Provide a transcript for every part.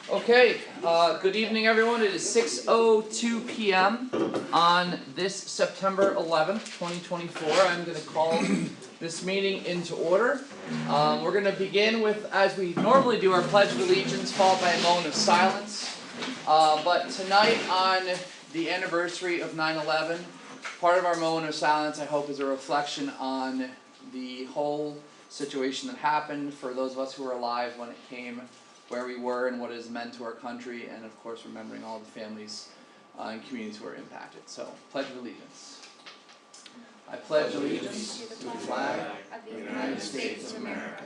Okay, good evening everyone. It is 6:02 p.m. on this September 11th, 2024. I'm going to call this meeting into order. We're going to begin with, as we normally do, our Pledge of Allegiance, followed by a moment of silence. But tonight, on the anniversary of 9/11, part of our moment of silence, I hope, is a reflection on the whole situation that happened for those of us who were alive when it came, where we were and what it has meant to our country, and of course remembering all the families and communities who were impacted. So, Pledge of Allegiance. I pledge allegiance to the flag of the United States of America,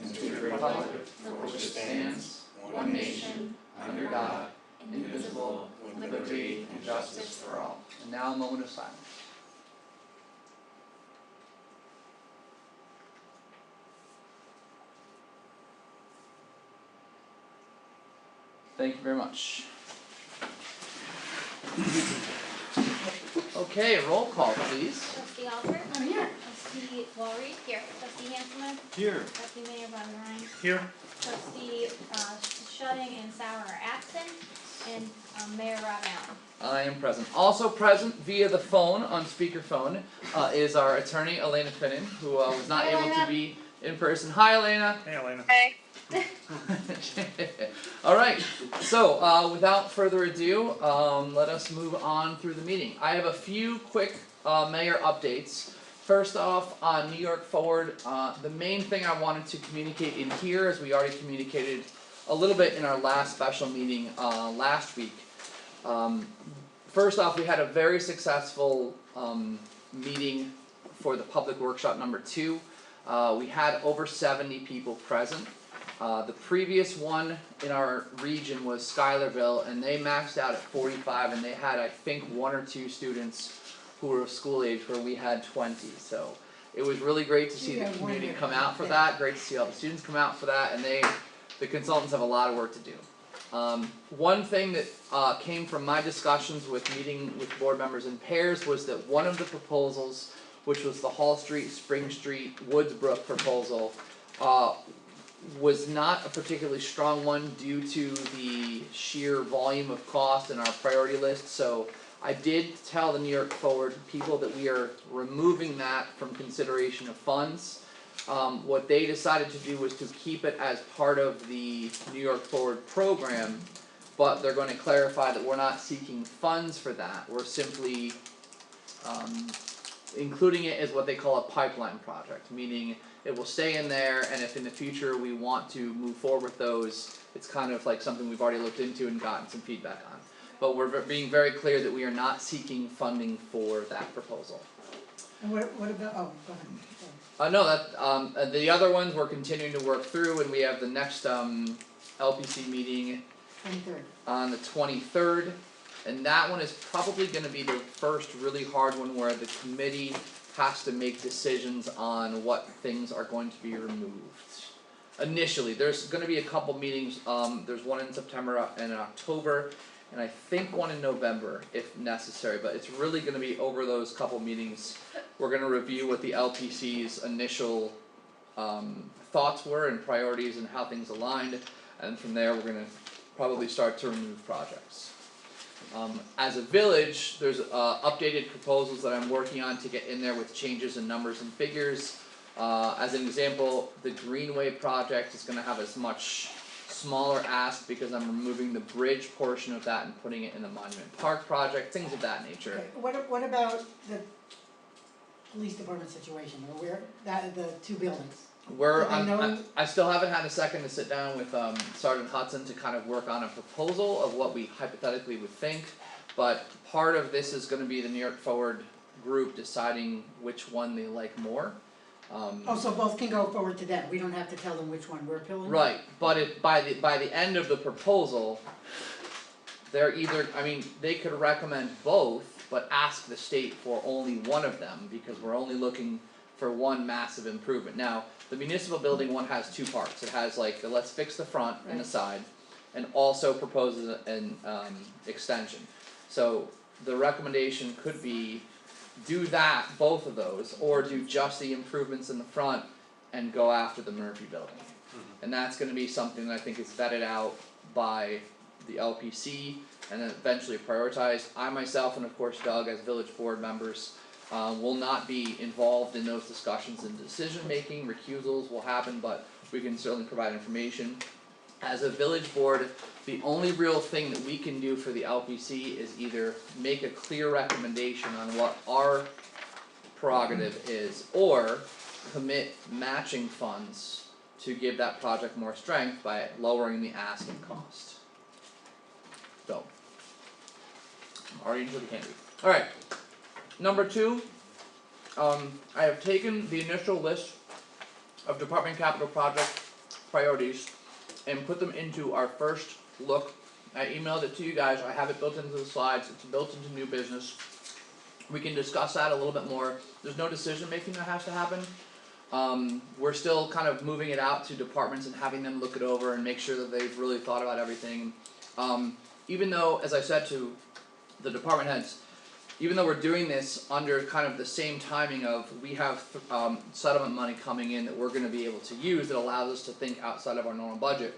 and to the republic for which it stands, one nation, under God, indivisible, with liberty and justice for all. And now a moment of silence. Thank you very much. Okay, roll call, please. Trustee Alter? I'm here. Trustee Walry? Here. Trustee Hanselman? Here. Trustee Mayor Von Ryan? Here. Trustee Shudding and Sauer are absent, and Mayor Rob Allen. I am present. Also present via the phone, on speakerphone, is our attorney, Elena Finnan, who was not able to be in person. Hi, Elena. Hey, Elena. Hey. Alright, so without further ado, let us move on through the meeting. I have a few quick mayor updates. First off, on New York Forward, the main thing I wanted to communicate in here, as we already communicated a little bit in our last special meeting last week. First off, we had a very successful meeting for the public workshop number 2. We had over 70 people present. The previous one in our region was Schuylerville, and they maxed out at 45, and they had, I think, 1 or 2 students who were of school age, where we had 20. So it was really great to see the community come out for that. Great to see all the students come out for that, and the consultants have a lot of work to do. One thing that came from my discussions with meeting with board members in pairs was that one of the proposals, which was the Hall Street, Spring Street, Woodsbrook proposal, was not a particularly strong one due to the sheer volume of cost in our priority list. So I did tell the New York Forward people that we are removing that from consideration of funds. What they decided to do was to keep it as part of the New York Forward program, but they're going to clarify that we're not seeking funds for that. We're simply including it as what they call a pipeline project, meaning it will stay in there, and if in the future we want to move forward with those, it's kind of like something we've already looked into and gotten some feedback on. But we're being very clear that we are not seeking funding for that proposal. And what about, oh, go ahead. No, that, the other ones we're continuing to work through, and we have the next LPC meeting 23rd. on the 23rd. And that one is probably going to be the first really hard one where the committee has to make decisions on what things are going to be removed. Initially, there's going to be a couple meetings. There's one in September and in October, and I think one in November if necessary. But it's really going to be over those couple meetings. We're going to review what the LPC's initial thoughts were and priorities and how things aligned, and from there we're going to probably start to remove projects. As a village, there's updated proposals that I'm working on to get in there with changes in numbers and figures. As an example, the Greenway project is going to have a much smaller ask because I'm removing the bridge portion of that and putting it in the Monument Park project, things of that nature. Okay, what about the police department situation, or where, the 2 buildings? I still haven't had a second to sit down with Sergeant Hudson to kind of work on a proposal of what we hypothetically would think, but part of this is going to be the New York Forward group deciding which one they like more. So both can go forward to them, we don't have to tell them which one we're appealing? Right, but by the end of the proposal, they're either, they could recommend both, but ask the state for only one of them, because we're only looking for one massive improvement. Now, the municipal building one has 2 parts. It has like the let's fix the front and the side, and also proposes an extension. So the recommendation could be do that, both of those, or do just the improvements in the front and go after the Murphy building. And that's going to be something that I think is vetted out by the LPC and then eventually prioritized. I myself and of course Doug as village board members will not be involved in those discussions and decision making. Recusals will happen, but we can certainly provide information. As a village board, the only real thing that we can do for the LPC is either make a clear recommendation on what our prerogative is, or commit matching funds to give that project more strength by lowering the asking cost. So, I'm already into the candy. Alright, number 2, I have taken the initial list of department capital project priorities and put them into our first look. I emailed it to you guys, I have it built into the slides, it's built into new business. We can discuss that a little bit more. There's no decision making that has to happen. We're still kind of moving it out to departments and having them look it over and make sure that they've really thought about everything. Even though, as I said to the department heads, even though we're doing this under kind of the same timing of we have settlement money coming in that we're gonna be able to use that allows us to think outside of our normal budget.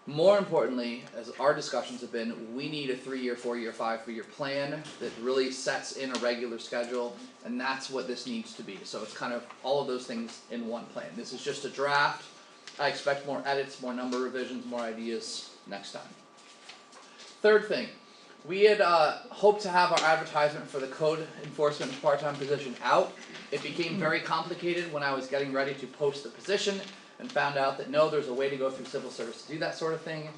More importantly, as our discussions have been, we need a 3-year, 4-year, 5-year plan that really sets in a regular schedule, and that's what this needs to be. So it's kind of all of those things in one plan. This is just a draft. I expect more edits, more number revisions, more ideas next time. Third thing, we had hoped to have our advertisement for the code enforcement part-time position out. It became very complicated when I was getting ready to post the position and found out that no, there's a way to go through civil service to do that sort of thing.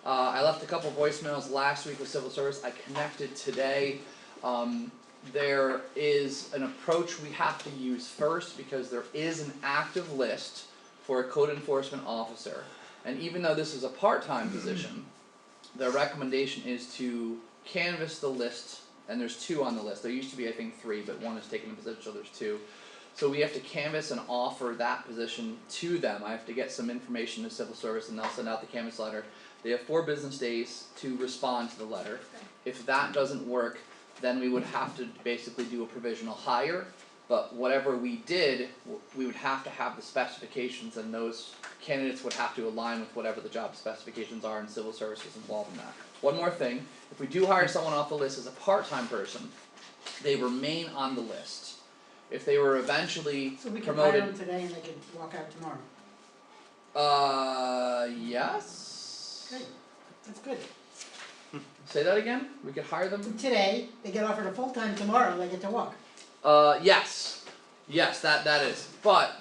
I left a couple voicemails last week with civil service, I connected today. There is an approach we have to use first because there is an active list for a code enforcement officer. And even though this is a part-time position, the recommendation is to canvass the list, and there's 2 on the list. There used to be I think 3, but 1 is taken a position, so there's 2. So we have to canvass and offer that position to them. I have to get some information to civil service and they'll send out the canvass letter. They have 4 business days to respond to the letter. If that doesn't work, then we would have to basically do a provisional hire. But whatever we did, we would have to have the specifications and those candidates would have to align with whatever the job specifications are and civil service is involved in that. One more thing, if we do hire someone off the list as a part-time person, they remain on the list. If they were eventually So we can hire promoted, them today and they can walk out tomorrow. Yes. Great, that's good. Say that again? We could hire them? Today, they get offered a full-time, tomorrow they get to walk. Yes. Yes, that is. But,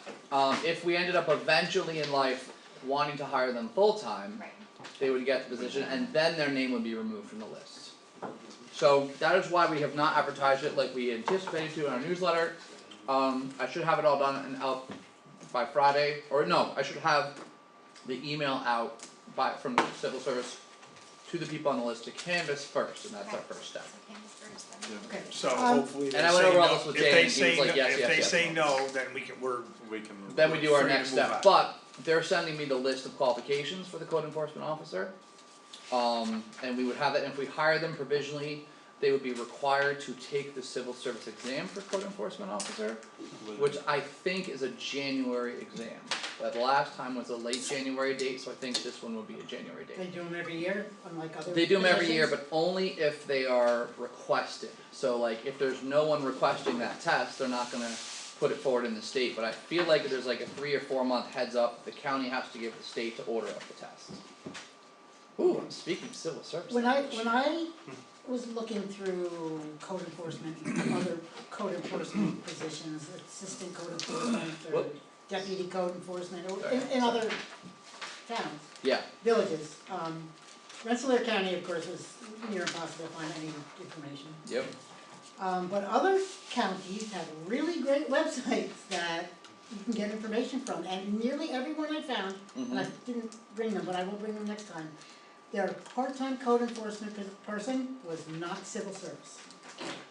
if we ended up eventually in life wanting to hire them full-time, Right. they would get the position and then their name would be removed from the list. So that is why we have not advertised it like we anticipated to in our newsletter. I should have it all done and out by Friday, or no, I should have the email out from the civil service to the people on the list to canvass first, and that's our first step. So canvas first, then. Okay. So hopefully they And I went over all this say with no, Jay, if and they he say was like, no, yes, if yes, they yes. say no, then we're Then we do our free to next move step, on. but they're sending me the list of qualifications for the code enforcement officer. And we would have that, and if we hire them provisionally, they would be required to take the civil service exam for code enforcement officer, which I think is a January exam. But the last time was a late January date, so I think this one will be a January They date. do them every year, unlike other They do them every year, positions? but only if they are requested. So like, if there's no one requesting that test, they're not gonna put it forward in the state, but I feel like there's like a 3 or 4 month heads up, the county has to give the state to order up the test. Ooh, I'm speaking civil service. When I language. was looking through code enforcement, other code enforcement positions, assistant code enforcement or What? deputy code enforcement, or Sorry, in other towns, Yeah, villages. Rensselaer County, of course, was near impossible to find any information. yep. But other counties have really great websites that you can get information from, and nearly everyone I found, and I didn't bring them, but I will bring them next time. Their part-time code enforcement person was not civil service.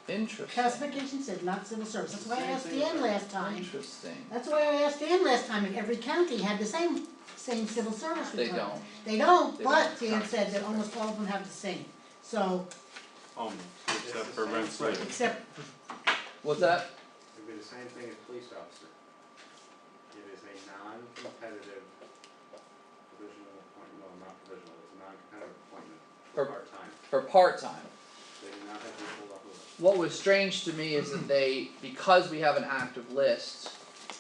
Interesting. Classification said not civil service, that's why I asked Dan last time. Interesting. That's why I asked Dan last time if every county had the same civil service They requirement. don't. They don't, They but don't. Dan said that almost all of them have the same, so, Except for Rensselaer. except, What's that? It'd be the same thing as police officer. It is a non-competitive provisional appointment, no, not provisional, it's a For part-time. for part-time. They do not have to be pulled off the list. What was strange to me is that they, because we have an active list,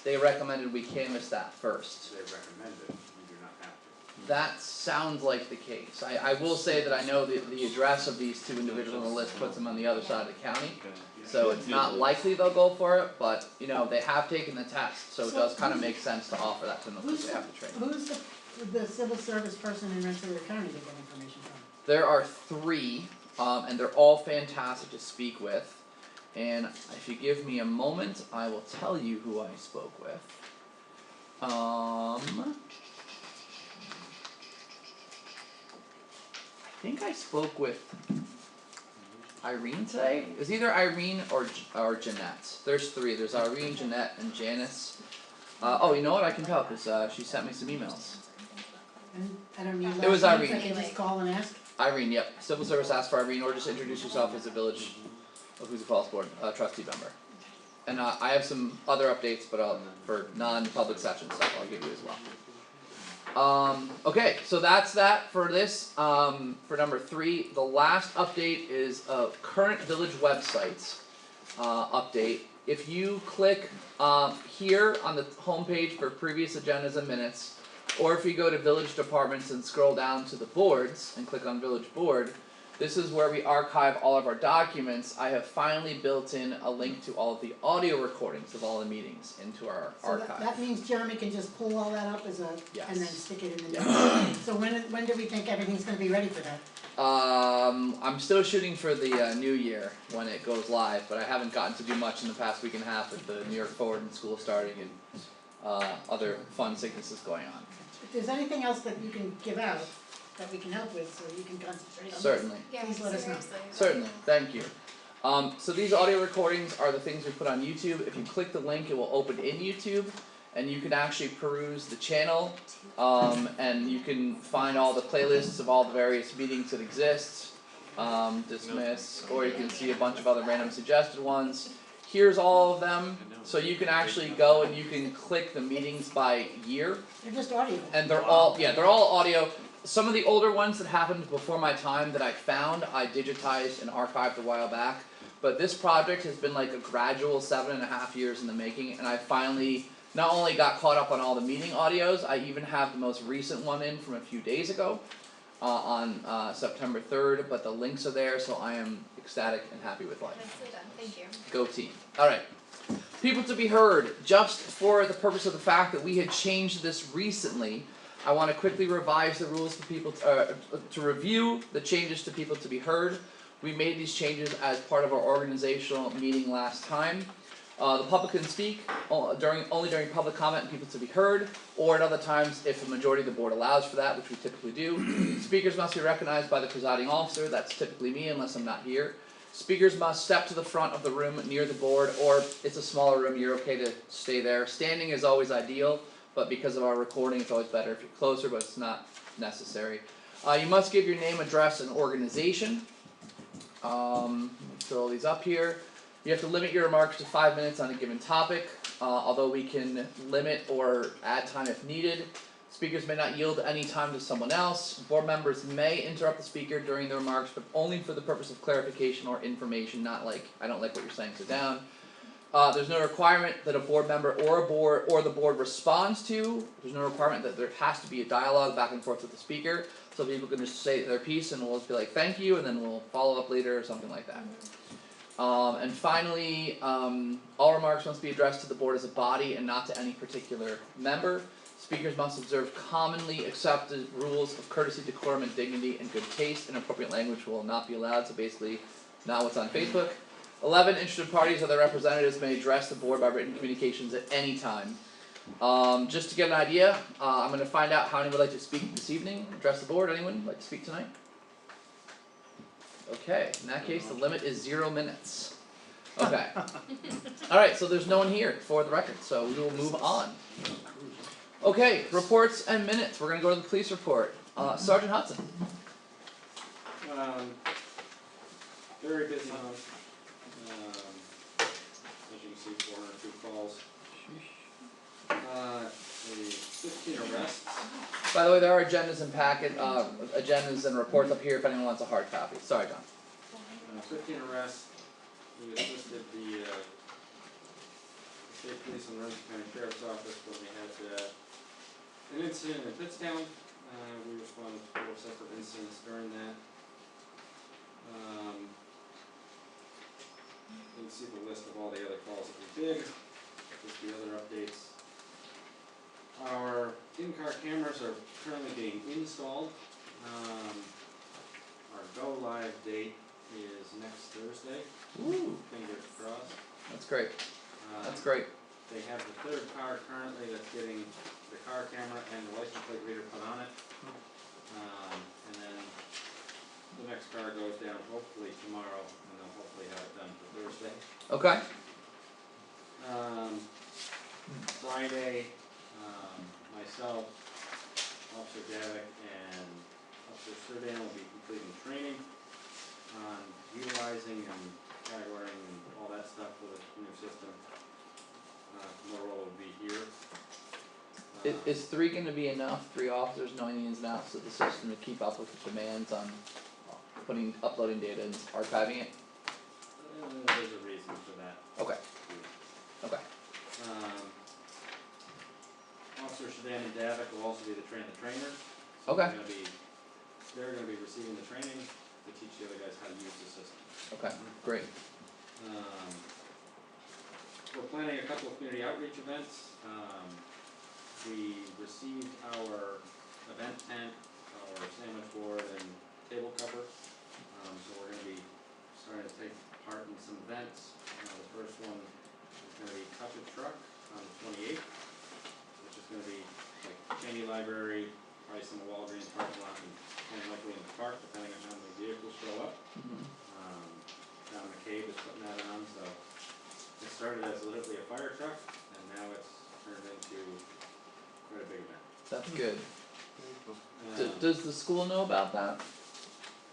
they recommended we canvass that first. They recommend it, you do not have to. That sounds like the case. I will say that I know the address of these two individuals on the list puts them on the other side of the county. So it's not likely they'll go for it, but you know, they have taken the test, so it does kinda make sense to offer that to them because they have to train. Who's the civil service person in Rensselaer County to get information from? There are 3, and they're all fantastic to speak with. And if you give me a moment, I will tell you who I spoke with. I think I spoke with Irene today. It was either Irene or Jeanette. There's 3. There's Irene, Jeanette, and Janice. Oh, you know what? I can tell because she sent me some emails. And I don't need It was last names, I Irene. can just call and ask. Irene, yep. Civil Service asked for Irene, or just introduce yourself as a village of Hoosick Falls Board trustee member. And I have some other updates, but for non-public session stuff, I'll give you as well. Okay, so that's that for this. For number 3, the last update is a current village website update. If you click here on the homepage for previous agendas and minutes, or if you go to village departments and scroll down to the boards and click on village board, this is where we archive all of our documents. I have finally built in a link to all of the audio recordings of all the meetings into our So archive. that means Jeremy can just pull all that up as a, Yes. and then stick it in the notes. So when do we think everything's gonna be ready for that? I'm still shooting for the new year when it goes live, but I haven't gotten to do much in the past week and a half with the New York Forward and school starting and other fun sicknesses going on. If there's anything else that you can give out, that we can help with, so you can concentrate on this. Certainly. Yeah, Please let us know. seriously. Certainly, thank you. So these audio recordings are the things we put on YouTube. If you click the link, it will open in YouTube, and you can actually peruse the channel, and you can find all the playlists of all the various meetings that exist, dismiss, or you can see a bunch of other random suggested ones. Here's all of them, so you can actually go and you can click the meetings by year. They're just audio. And they're all audio. Some of the older ones that happened before my time that I found, I digitized and archived a while back. But this project has been like a gradual 7.5 years in the making, and I finally not only got caught up on all the meeting audios, I even have the most recent one in from a few days ago, on September 3rd, but the links are there, so I am ecstatic and happy with life. Nicely done, thank you. Go team. Alright. People to be heard, just for the purpose of the fact that we had changed this recently, I want to quickly revise the rules for people to review the changes to people to be heard. We made these changes as part of our organizational meeting last time. The public can speak only during public comment and people to be heard, or at other times if the majority of the board allows for that, which we typically do. Speakers must be recognized by the presiding officer, that's typically me unless I'm not here. Speakers must step to the front of the room near the board, or it's a smaller room, you're okay to stay there. Standing is always ideal, but because of our recording, it's always better if you're closer, but it's not necessary. You must give your name, address, and organization. Fill these up here. You have to limit your remarks to 5 minutes on a given topic, although we can limit or add time if needed. Speakers may not yield any time to someone else. Board members may interrupt the speaker during their remarks, but only for the purpose of clarification or information, not like, I don't like what you're saying, sit down. There's no requirement that a board member or the board responds to. There's no requirement that there has to be a dialogue back and forth with the speaker, so people can just say their piece and we'll just be like, thank you, and then we'll follow up later or something like that. And finally, all remarks must be addressed to the board as a body and not to any particular member. Speakers must observe commonly accepted rules of courtesy, decorum, and dignity, and good taste. Inappropriate language will not be allowed, so basically not what's on Facebook. 11 interested parties or their representatives may address the board by written communications at any time. Just to get an idea, I'm going to find out how anyone would like to speak this evening, address the board. Anyone like to speak tonight? Okay, in that case the limit is 0 minutes. Okay. Alright, so there's no one here for the record, so we will move on. Okay, reports and minutes. We're going to go to the police report. Sergeant Hudson. Very busy month. As you can see, 402 calls. The 15 arrests. By the way, there are agendas and agendas and reports up here if anyone wants a hard copy. Sorry, John. 15 arrests. We assisted the state police and the Ramsey County Sheriff's Office when they had an incident in Pittstown. We responded to 4 separate incidents during that. You can see the list of all the other calls that we did, just the other updates. Our in-car cameras are currently being installed. Our go-live date is next Thursday. Ooh, Fingers crossed. that's great. Uh, That's great. They have the 3rd car currently that's getting the car camera and the license plate reader put on it. And then the next car goes down hopefully tomorrow, and they'll hopefully have it done for Thursday. Okay. Friday, myself, Officer Gavick, and Officer Surdan will be completing training on utilizing and categorizing and all that stuff for the new system. Motorola will be here. Is 3 gonna be enough? 3 officers knowing the ins and outs of the system to keep up with the demands on uploading data and archiving it? There's a reason for that. Okay. Okay. Officer Sedan and Davik will also be the trainers. So Okay. they're gonna be receiving the training to teach the other guys how to use the system. Okay. Great. We're planning a couple of community outreach events. We received our event tent, our sandwich board, and table cover. So we're gonna be starting to take part in some events. The first one is gonna be Touch a Truck on the 28th, which is gonna be like Cheney Library, probably some Walgreens parking lot, and likely in the park, depending on how many vehicles show up. John McCabe is putting that on, so it started as literally a fire truck, and now it's turned into quite a big event. That's good. Um, Does the school know about that?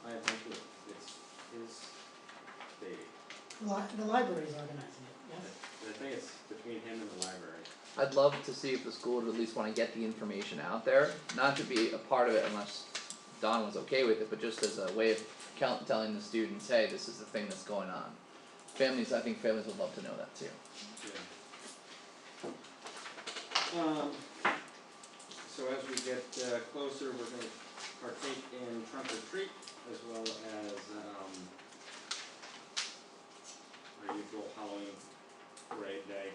I have no clue. It's his baby. The library's organizing it, yes? I think it's between him and the library. I'd love to see if the school would at least wanna get the information out there, not to be a part of it unless Don was okay with it, but just as a way of telling the students, hey, this is the thing that's going on. I think families would love to know that too. Yeah. So as we get closer, we're gonna partake in trunk or treat as well as our usual Halloween parade day.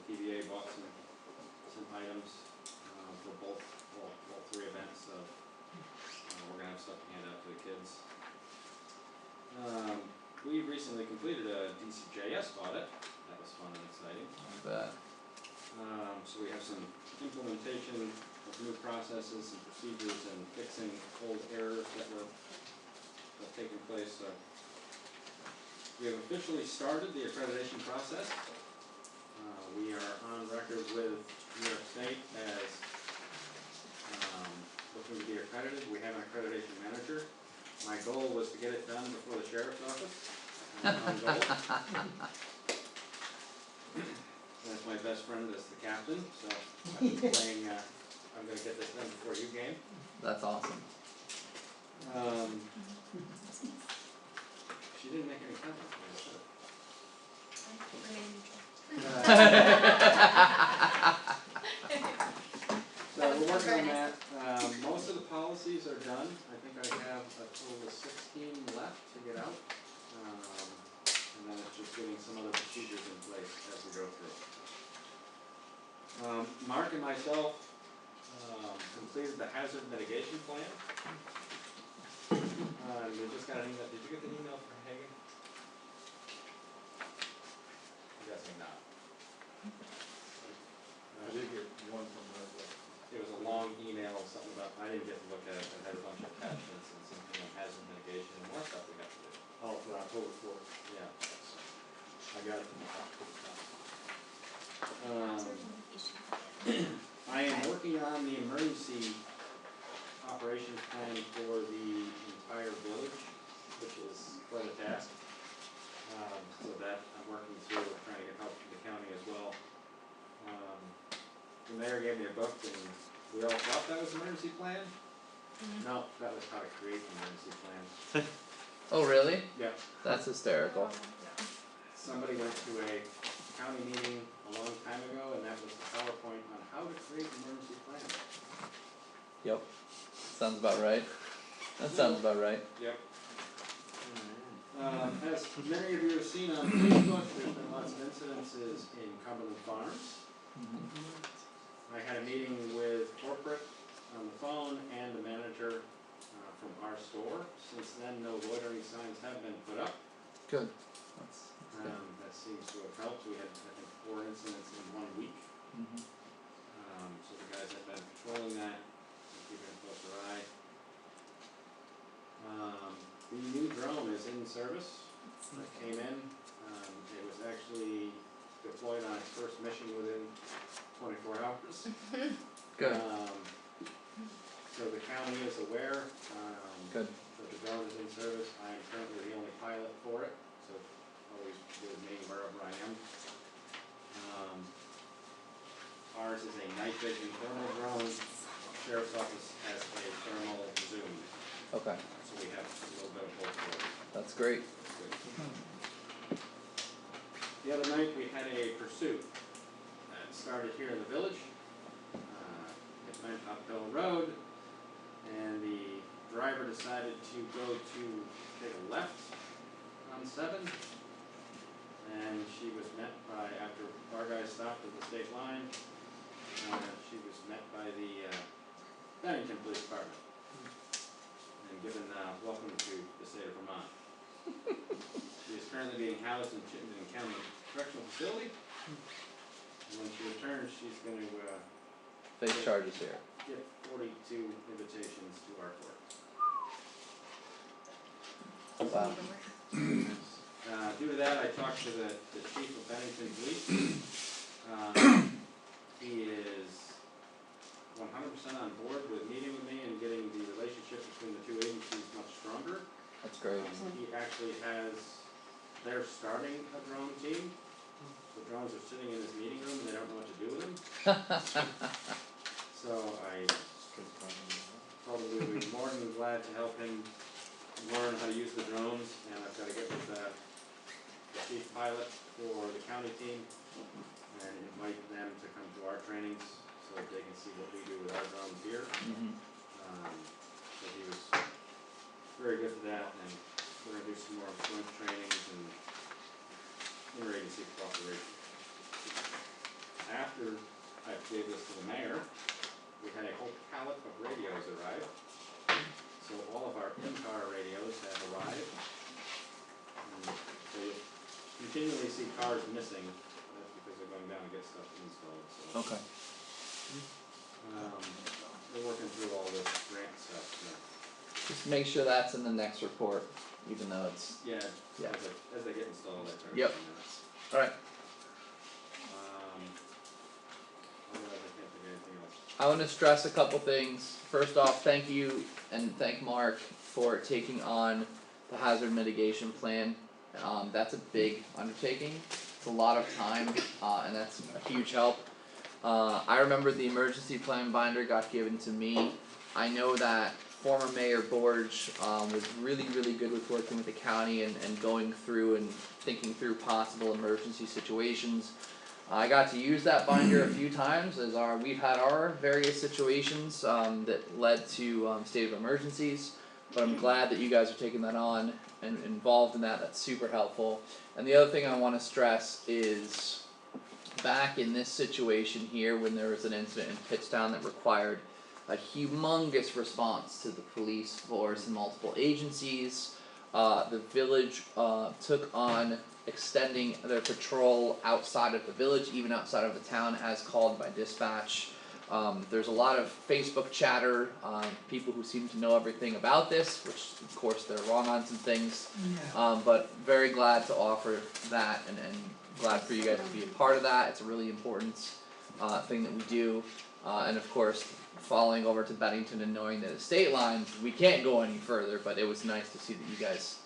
The PBA bought some items for all 3 events, so we're gonna have stuff to hand out to the kids. We recently completed a DCJS audit. That was fun and exciting. I bet. So we have some implementation of new processes and procedures and fixing old errors that have taken place. So we have officially started the accreditation process. We are on record with New York State as looking to be accredited. We have an accreditation manager. My goal was to get it done before the sheriff's office. And I'm on goal. That's my best friend as the captain, so I've been playing, I'm gonna get this done before you game. That's awesome. She didn't make any comments. So we're working on that. Most of the policies are done. I think I have a total of 16 left to get out. And then it's just getting some other procedures in place as we go through. Mark and myself completed the hazard mitigation plan. We just got an email. Did you get the email from Hagen? I'm guessing not. I did get one from Leslie. It was a long email, something about, I didn't get to look at it, it had a bunch of attachments and something on hazard mitigation and more stuff we got to do. Oh, for October 4th. Yeah. I got it from the hospital. I am working on the emergency operations plan mayor gave me a book and we all thought that was an emergency plan. No, that was how to create an emergency plan. Oh, really? Yeah. That's hysterical. Somebody went to a county meeting a long time ago and that was the PowerPoint on how to create an emergency plan. Yep. Sounds about right. That sounds about right. Yep. As many of you have seen on Facebook, there's been lots of incidences in Cumberland Farms. I had a meeting with corporate on the phone and the manager from our store. Since then, no loitering signs have been put up. Good. That seems to have helped. We had, I think, 4 incidents in 1 week. So the guys have been patrolling that, and keeping a closer eye. The new drone is in service. It came in. It was actually deployed on its first mission within 24 hours. Good. So the county is aware Good. that the drone is in service. I am currently the only pilot for it, so always with me wherever I am. Ours is a night vision thermal drone. Sheriff's Office has a thermal zoom, Okay. so we have a little bit of both worlds. That's great. The other night we had a pursuit that started here in the village. It went uphill road and the driver decided to go to take a left on 7. And she was met by, after our guys stopped at the state line, she was met by the Bennington Police Department and given welcome to the state of Vermont. She is currently being housed in Chittenden County Correctional Facility. And when she returns, she's going to Face charges here. get 42 invitations to our court. Wow. Due to that, I talked to the chief of Bennington Police. He is 100% on board with meeting with me and getting the relationship between the 2 agencies much stronger. That's great. He actually has, they're starting a drone team. The drones are sitting in his meeting room and they don't know what to do with them. So I told him we'd be more than glad to help him learn how to use the drones, and I've got to get with the chief pilot for the county team and invite them to come to our trainings so that they can see what we do with our drones here. So he was very good for that, and we're going to do some more joint trainings and interagency cooperation. After I gave this to the mayor, we had a whole pallet of radios arrive. So all of our in-car radios have arrived. And so you continually see cars missing. That's because they're going down to get stuff installed. So Okay. we're working through all this grant stuff. Just make sure that's in the next report, even though it's. Yeah, Yeah. as they get installed, I try to Yep. find minutes. Alright. Otherwise, I can't think of anything else. I want to stress a couple things. First off, thank you and thank Mark for taking on the hazard mitigation plan. That's a big undertaking. It's a lot of time, and that's a huge help. I remember the emergency plan binder got given to me. I know that former Mayor Borge was really good with working with the county and going through and thinking through possible emergency situations. I got to use that binder a few times as we've had our various situations that led to state of emergencies, but I'm glad that you guys are taking that on and involved in that. That's super helpful. And the other thing I want to stress is back in this situation here when there was an incident in Pittstown that required a humongous response to the police force and multiple agencies. The village took on extending their patrol outside of the village, even outside of the town as called by dispatch. There's a lot of Facebook chatter, people who seem to know everything about this, which of course they're wrong on some things. But very glad to offer that and glad for you guys to be a part of that. It's a really important thing that we do. And of course, following over to Bennington and knowing that the state lines, we can't go any further, but it was nice to see that you guys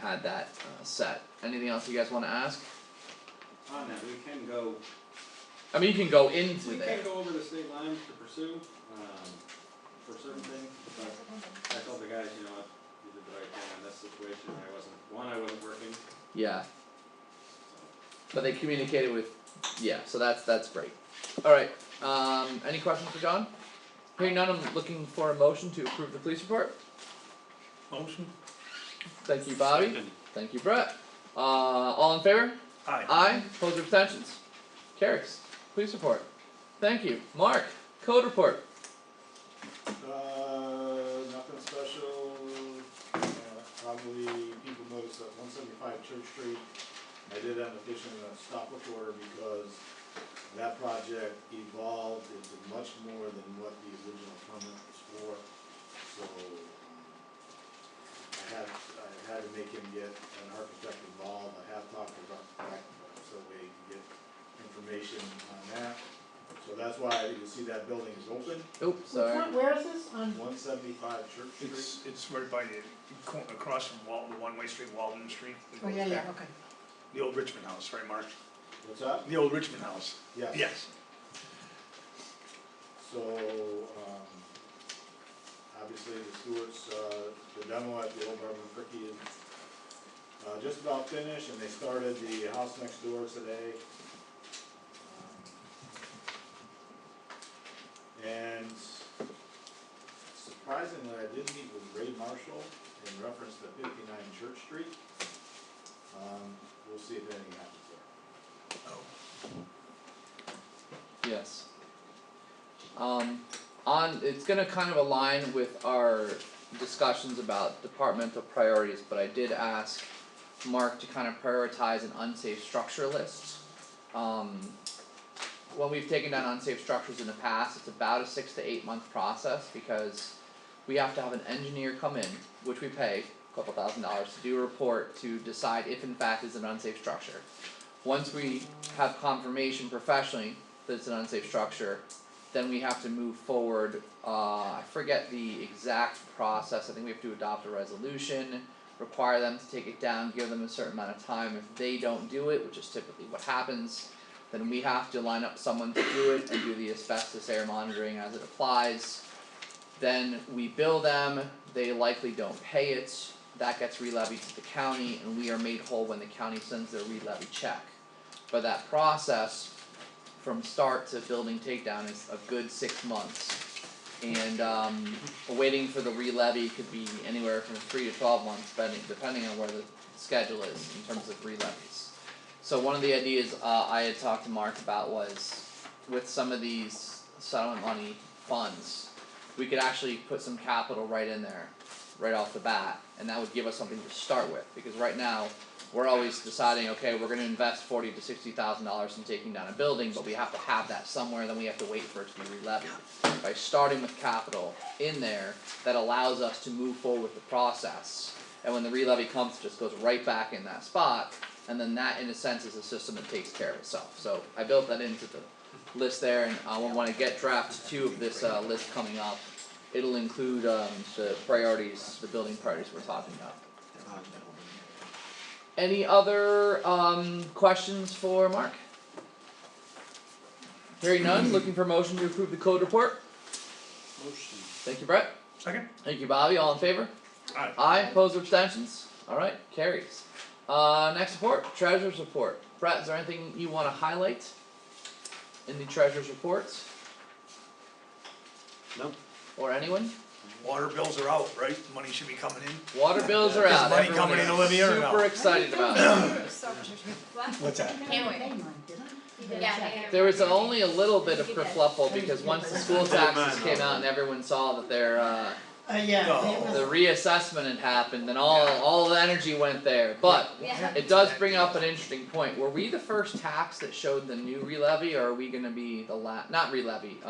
had that set. Anything else you guys want to ask? On that, we can go I mean, you can go into We there. can go over the state lines to pursue, for certain things, but I told the guys, you know what, you did the right thing in this situation, I wasn't working, Yeah, so. but they communicated with, yeah, so that's great. Alright, any questions for John? Hearing none, I'm looking for a motion to approve the police report. Motion? Thank you, Bobby. Thank you, Brett. All in favor? Aye. Aye, opposed or abstentions? Carries. Police report. Thank you. Mark, code report. Nothing special, probably people noticed that 175 Church Street, I did have an addition and a stop work order because that project evolved into much more than what the original permit was for. So, I had to make him get an architect involved. I have talked to the architect, so we can get information on that. So that's why you see that building is open, Oops, Which sorry. one, where is this, on, 175 Church Street. It's right by the, across from the one-way street, Walden Street. oh, yeah, okay. The old Richmond House, right, Mark? What's that? The old Richmond House. Yes. Yes. So, obviously the Stewarts, the demo at the old Bourbon Cricky is just about finished, and they started the house next door today. And surprisingly, I did meet with Ray Marshall in reference to 59 Church Street. We'll see if anything happens there. Yes. It's gonna kind of align with our discussions about departmental priorities, but I did ask Mark to kind of prioritize an unsafe structure list. When we've taken down unsafe structures in the past, it's about a 6 to 8 month process because we have to have an engineer come in, which we pay a couple $1,000 to do a report to decide if in fact it's an unsafe structure. Once we have confirmation professionally that it's an unsafe structure, then we have to move forward, I forget the exact process, I think we have to adopt a resolution, require them to take it down, give them a certain amount of time, if they don't do it, which is typically what happens, then we have to line up someone to do it and do the asbestos air monitoring as it applies. Then we bill them, they likely don't pay it, that gets re-levied to the county, and we are made whole when the county sends their re-levy check. But that process, from start to building takedown, is a good 6 months. And waiting for the re-levy could be anywhere from 3 to 12 months, depending on where the schedule is in terms of re-levies. So one of the ideas I had talked to Mark about was, with some of these settlement money funds, we could actually put some capital right in there, right off the bat, and that would give us something to start with, because right now, we're always deciding, okay, we're gonna invest $40,000 to $60,000 in taking down a building, but we have to have that somewhere, then we have to wait for it to be re-levied. By starting with capital in there, that allows us to move forward with the process, and when the re-levy comes, it just goes right back in that spot, and then that, in a sense, is a system that takes care of itself. So I built that into the list there, and when I get draft 2 of this list coming up, it'll include the priorities, the building priorities we're talking about. Any other questions for Mark? Hearing none, looking for a motion to approve the code report. Motion. Thank you, Brett. Second? Thank you, Bobby. All in favor? Aye. Aye, opposed or abstentions? Alright, carries. Next report, treasurer's report. Brett, is there anything you wanna highlight in the treasurer's report? No. Or anyone? Water bills are out, right? Money should be coming in. Water bills are Is out, money everyone coming in, is Olivia, or no? super excited about it. What's that? Can't wait. Yeah, There was only a little bit of kerfluffle because once the school taxes came out and everyone saw that their Yeah, No. it was- the reassessment had happened, then all the energy went there. But Yeah. it does bring up an interesting point. Were we the first tax that showed the new re-levy, or are we gonna be the not re-levy,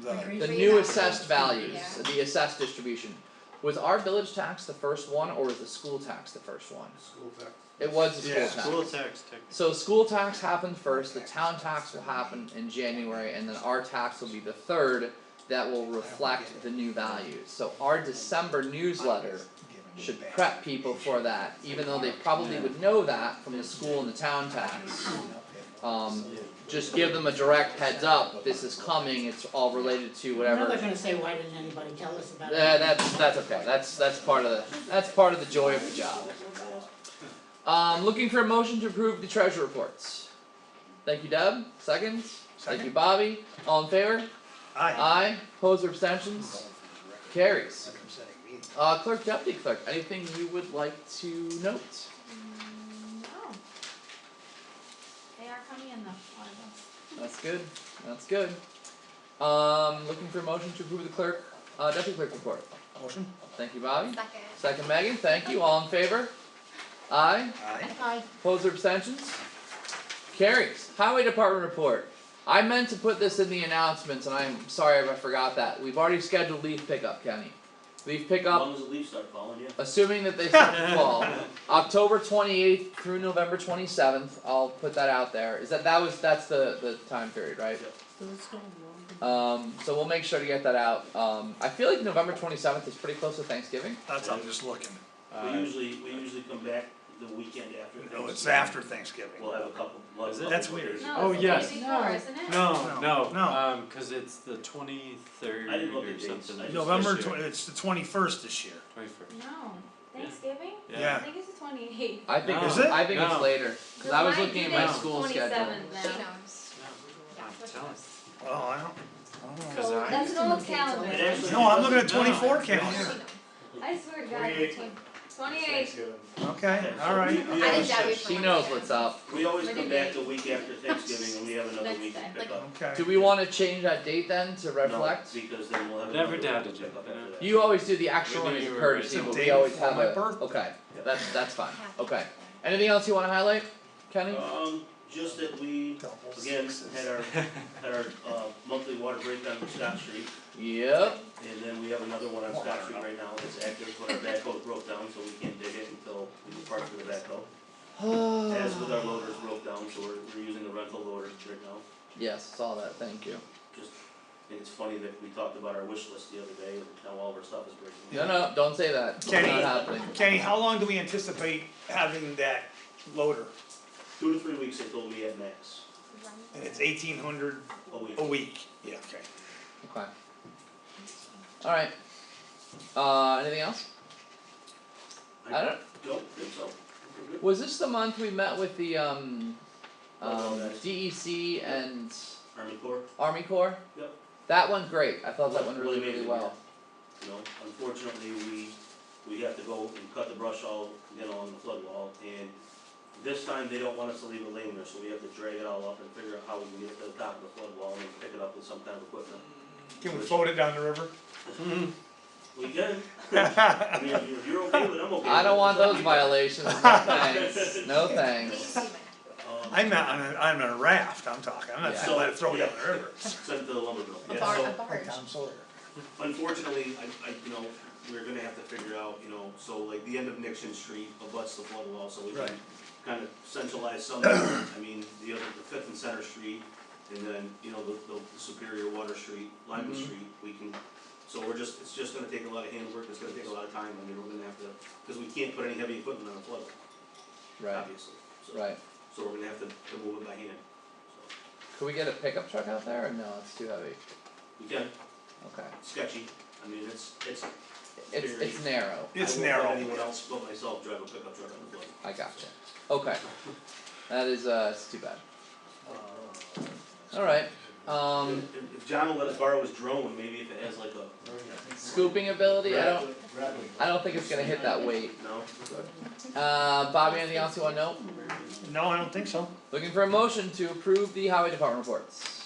the new assessed values, Yeah. the assessed distribution? Was our village tax the first one, or was the school tax the first one? School tax. It was the school Yeah. tax. School tax, technically. So school tax happened first, the town tax will happen in January, and then our tax will be the third that will reflect the new values. So our December newsletter should prep people for that, even though they probably would know that from the school and the town tax. just give them a direct heads up, this is coming, it's all related to Now they're whatever. gonna say, why didn't anybody tell us about it? That's okay, that's part of the joy of the job. Looking for a motion to approve the treasure reports. Thank you, Deb, seconds, thank you, Bobby, all in favor? Aye, opposed or abstentions? Carries. Clerk, deputy clerk, anything you would like to note? No. They are coming in though, one of them. That's good. Looking for a motion to approve the clerk, deputy clerk report. Motion? Thank you, Bobby. Second. Second, Megan, thank you, all in favor? Aye, Aye. Aye. opposed or abstentions? Carries. Highway department report. I meant to put this in the announcements and I'm sorry if I forgot that. We've already scheduled leaf pickup, Kenny. Leaf As pickup, long as the leaves start falling, yeah. assuming that they start to fall, October 28th through November 27th, I'll put that out there. That's the time period, right? So it's going wrong. So we'll make sure to get that out. I feel like November 27th is pretty close to Thanksgiving. That's, I'm just looking. We usually come back the weekend after Thanksgiving. No, it's after Thanksgiving. We'll have a couple, Is it? That's weird. No, Oh, it's the yes. day before, No. isn't it? No, cause it's the 23rd I didn't look at or dates. something. I just- November, this year. it's the 21st this year. 21st. No, Thanksgiving? Yeah. I think it's the 28th. I think No. it's, Is it? I think it's No. later, cause I was looking at my No. school schedule. 27th She now. knows. I'm telling. Well, I don't know. Cause I- That's an old calendar. It actually- No, I'm looking at No. 24 She calendar. knows. I swear to God, 28th. 28th. Thanksgiving. Okay, Yeah, alright. we I always- did that before. She knows what's up. We always What come do you back the week after Thanksgiving and we have another Next week to day. pick up. Okay. Do we wanna change that date then to reflect? No, because then we'll have Never another week doubted to you, pick up you know? after that. You always do the extra We one knew as a you were courtesy, right. but It's we the day always before have my a, birthday. okay, that's fine, okay. Anything else you wanna highlight, Kenny? Just that we, again, had our monthly water breakdown for Scott Street. Yep, And then we have another one on Scott Street right now that's active, but our backhoe broke down, so we can't dig it until we get parts for the backhoe. As with our loaders broke down, so we're using the rental loaders right now. yes, saw that, thank you. Just, I think it's funny that we talked about our wish list the other day, and now all of our stuff is breaking. No, don't say that, it's Kenny. not happening. Kenny, how long do we anticipate having that loader? 2 to 3 weeks, they told me at max, And it's 1,800 a week. a week. Yeah, okay. Okay. Alright. Anything else? I don't, Don't think so. We're good. was this the month we met with the Oh, no, guys. DEC and Army Corps, Army Corps? Yep. That went great, I thought that went Really really amazing, well. you know, unfortunately, we have to go and cut the brush all, on the flood wall, and this time they don't want us to leave it laying there, so we have to drag it all up and figure out how we can get it to the top of the flood wall and then pick it up with some kind of equipment. Can we float it down the river? We can, I mean, if you're okay with it, I'm okay with it. I don't want those violations, no thanks, no thanks. Easy money. I'm not on a raft, I'm talking. I'm not saying let it throw it down the river. Send it to the lumber mill, A yeah, bar, so, a barge. unfortunately, you know, we're gonna have to figure out, you know, so like the end of Nixon Street abuts the flood wall, so we can Right. kind of centralize some of it. I mean, the Fifth and Center Street, and then, you know, the Superior Water Street, Lyman Mhm. Street, we can, so it's just gonna take a lot of handwork, it's gonna take a lot of time, I mean, we're gonna have to, cause we can't put any heavy equipment on the flood, Right, obviously, so. right. So we're gonna have to move it by hand, so, Could we get a pickup truck out there, or no, it's too heavy? we can, Okay. sketchy, I mean, it's It's narrow, It's I won't narrow. let anyone else but myself drive a pickup truck on the flood. I gotcha. Okay. That is, it's too bad. Alright, If John will let us borrow his drone, maybe if it has like a. scooping ability, I don't Rapid. think it's gonna hit that weight. No? Bobby, anything else you wanna know? No, I don't think so. Looking for a motion to approve the highway department reports.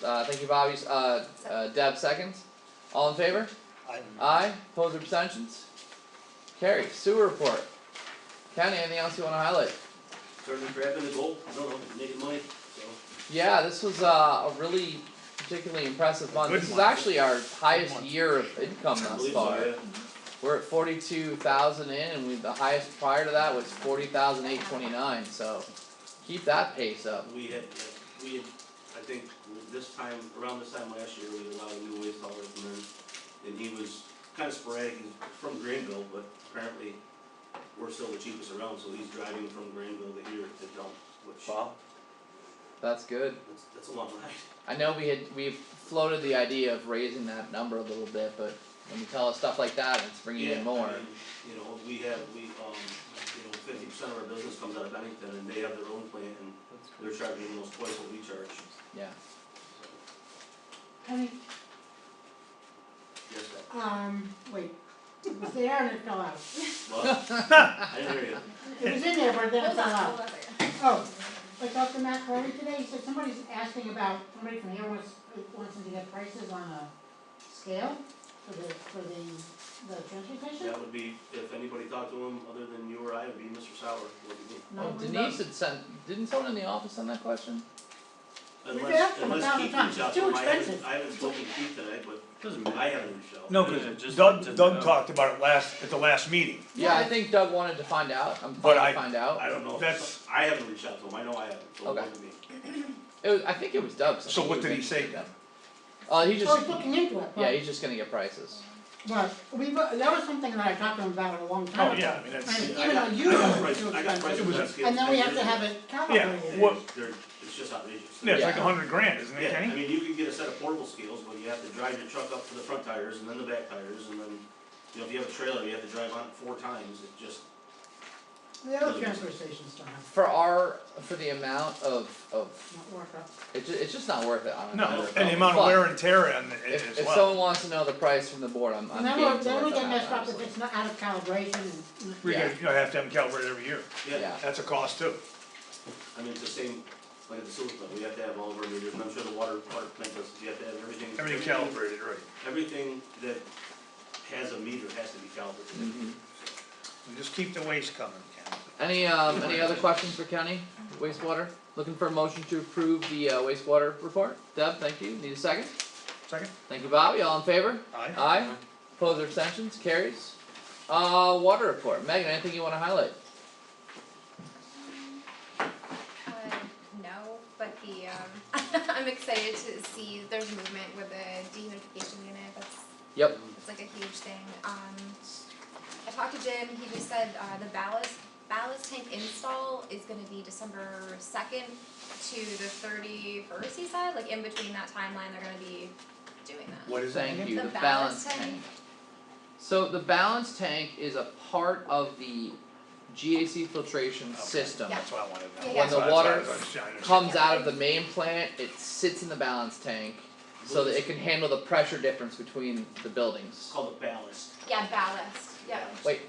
Thank you, Bobby, Deb seconds, all in favor? Aye, opposed or abstentions? Carried, sewer report. Kenny, anything else you wanna highlight? Starting grabbing the gold, I don't know, making money, so. Yeah, this was a really particularly impressive month, Good this is month. actually our highest year of income I thus believe far. so, yeah. We're at 42,000 in, and the highest prior to that was 40,829. So keep that pace up. We had, I think around this time last year, we had allowed a new waste hauler to come in, and he was kinda sporadic, he's from Granville, but apparently we're still the cheapest around, so he's driving from Granville to here to dump, which. Wow. That's good. That's a long ride. I know we floated the idea of raising that number a little bit, but when you tell us stuff like that, it's bringing in more. I mean, you know, we, 50% of our business comes out of Bennington, and they have their own plant, and they're charging almost twice what we charge. Yeah. Penny, Yes, that. wait, it was there and it fell out. What? I didn't hear you. It was in there, but then it Hold on, fell out. hold on a second. Oh, I talked to Matt Crowley today, he said somebody's asking about, somebody from here wants him to get prices on a scale for the transfer station? That would be, if anybody talked to him other than you or I, it would be Mr. Sauer, would be me. No, Oh, we Denise had sent, didn't someone in the office send that question? We've asked him Unless 1,000 Keith times. reached out It's to too him, expensive. I haven't spoken to Keith today, but Doesn't matter. I haven't reached out. No, Yeah, cause just Doug to know. talked about it at the last meeting, Yeah, I think Doug wanted to find out, I'm But fine I- to find out. I don't know, That's- I haven't reached out to him, I know I haven't, so it Okay. wasn't me. It was, I think it was Doug. so what did he say then? He Oh, just, he's looking into it, yeah, but, he's just gonna get prices. that was something that I talked to him about a long time Oh, ago. yeah, I mean, that's, And I even got- though you I got know it's prices- too I got prices expensive, on that scale and then we 10 have to years have ago. it Yeah, calibrated. what- It's just outrageous. yeah, it's like Yeah. $100,000, isn't it, Yeah, Kenny? I mean, you can get a set of portable scales, but you have to drive your truck up to the front tires and then the back tires, and then, you know, if you have a trailer, you have to drive on it 4 times, it just, The other transfer stations don't have, For the amount of, not work out. it's just not worth it, honestly. No, and the amount of wear and tear on it as If well. someone wants to know the price from the board, I'm And game then to then we let get them messed have up it, if it's not out of calibration and. We Yeah. have to have them calibrated every year, yeah. Yeah. that's a cost too. I mean, it's the same, like at the sewer plant, we have to have all of our meters, and I'm sure the water plant does, you have to have everything. Everything calibrated, right. Everything that has a meter has to be calibrated. Mhm. And just keep the waste coming, Ken. Any other questions for Kenny, wastewater? Looking for a motion to approve the wastewater report? Deb, thank you, need a second? Second? Thank you, Bobby, all in favor? Aye. Aye, opposed or abstentions, carries. Water report, Megan, anything you wanna highlight? No, but the, I'm excited to see there's movement with the dehumidification unit, Yep, that's like a huge thing. I talked to Jim, he just said, the ballast tank install is gonna be December 2nd to the 31st, he said, like in between that timeline, they're gonna be doing that. What is that thank again? you, The the balance balance tank. tank. So the balance tank is a part of the GAC filtration Okay. system. Yeah. That's what I wanted to know. Yeah, When the That's what water I was trying to Comes Yeah. out of the main plant, it sits in the balance tank, so that it can handle the pressure difference between the buildings. It's called a ballast. Yeah, ballast, yeah. Wait,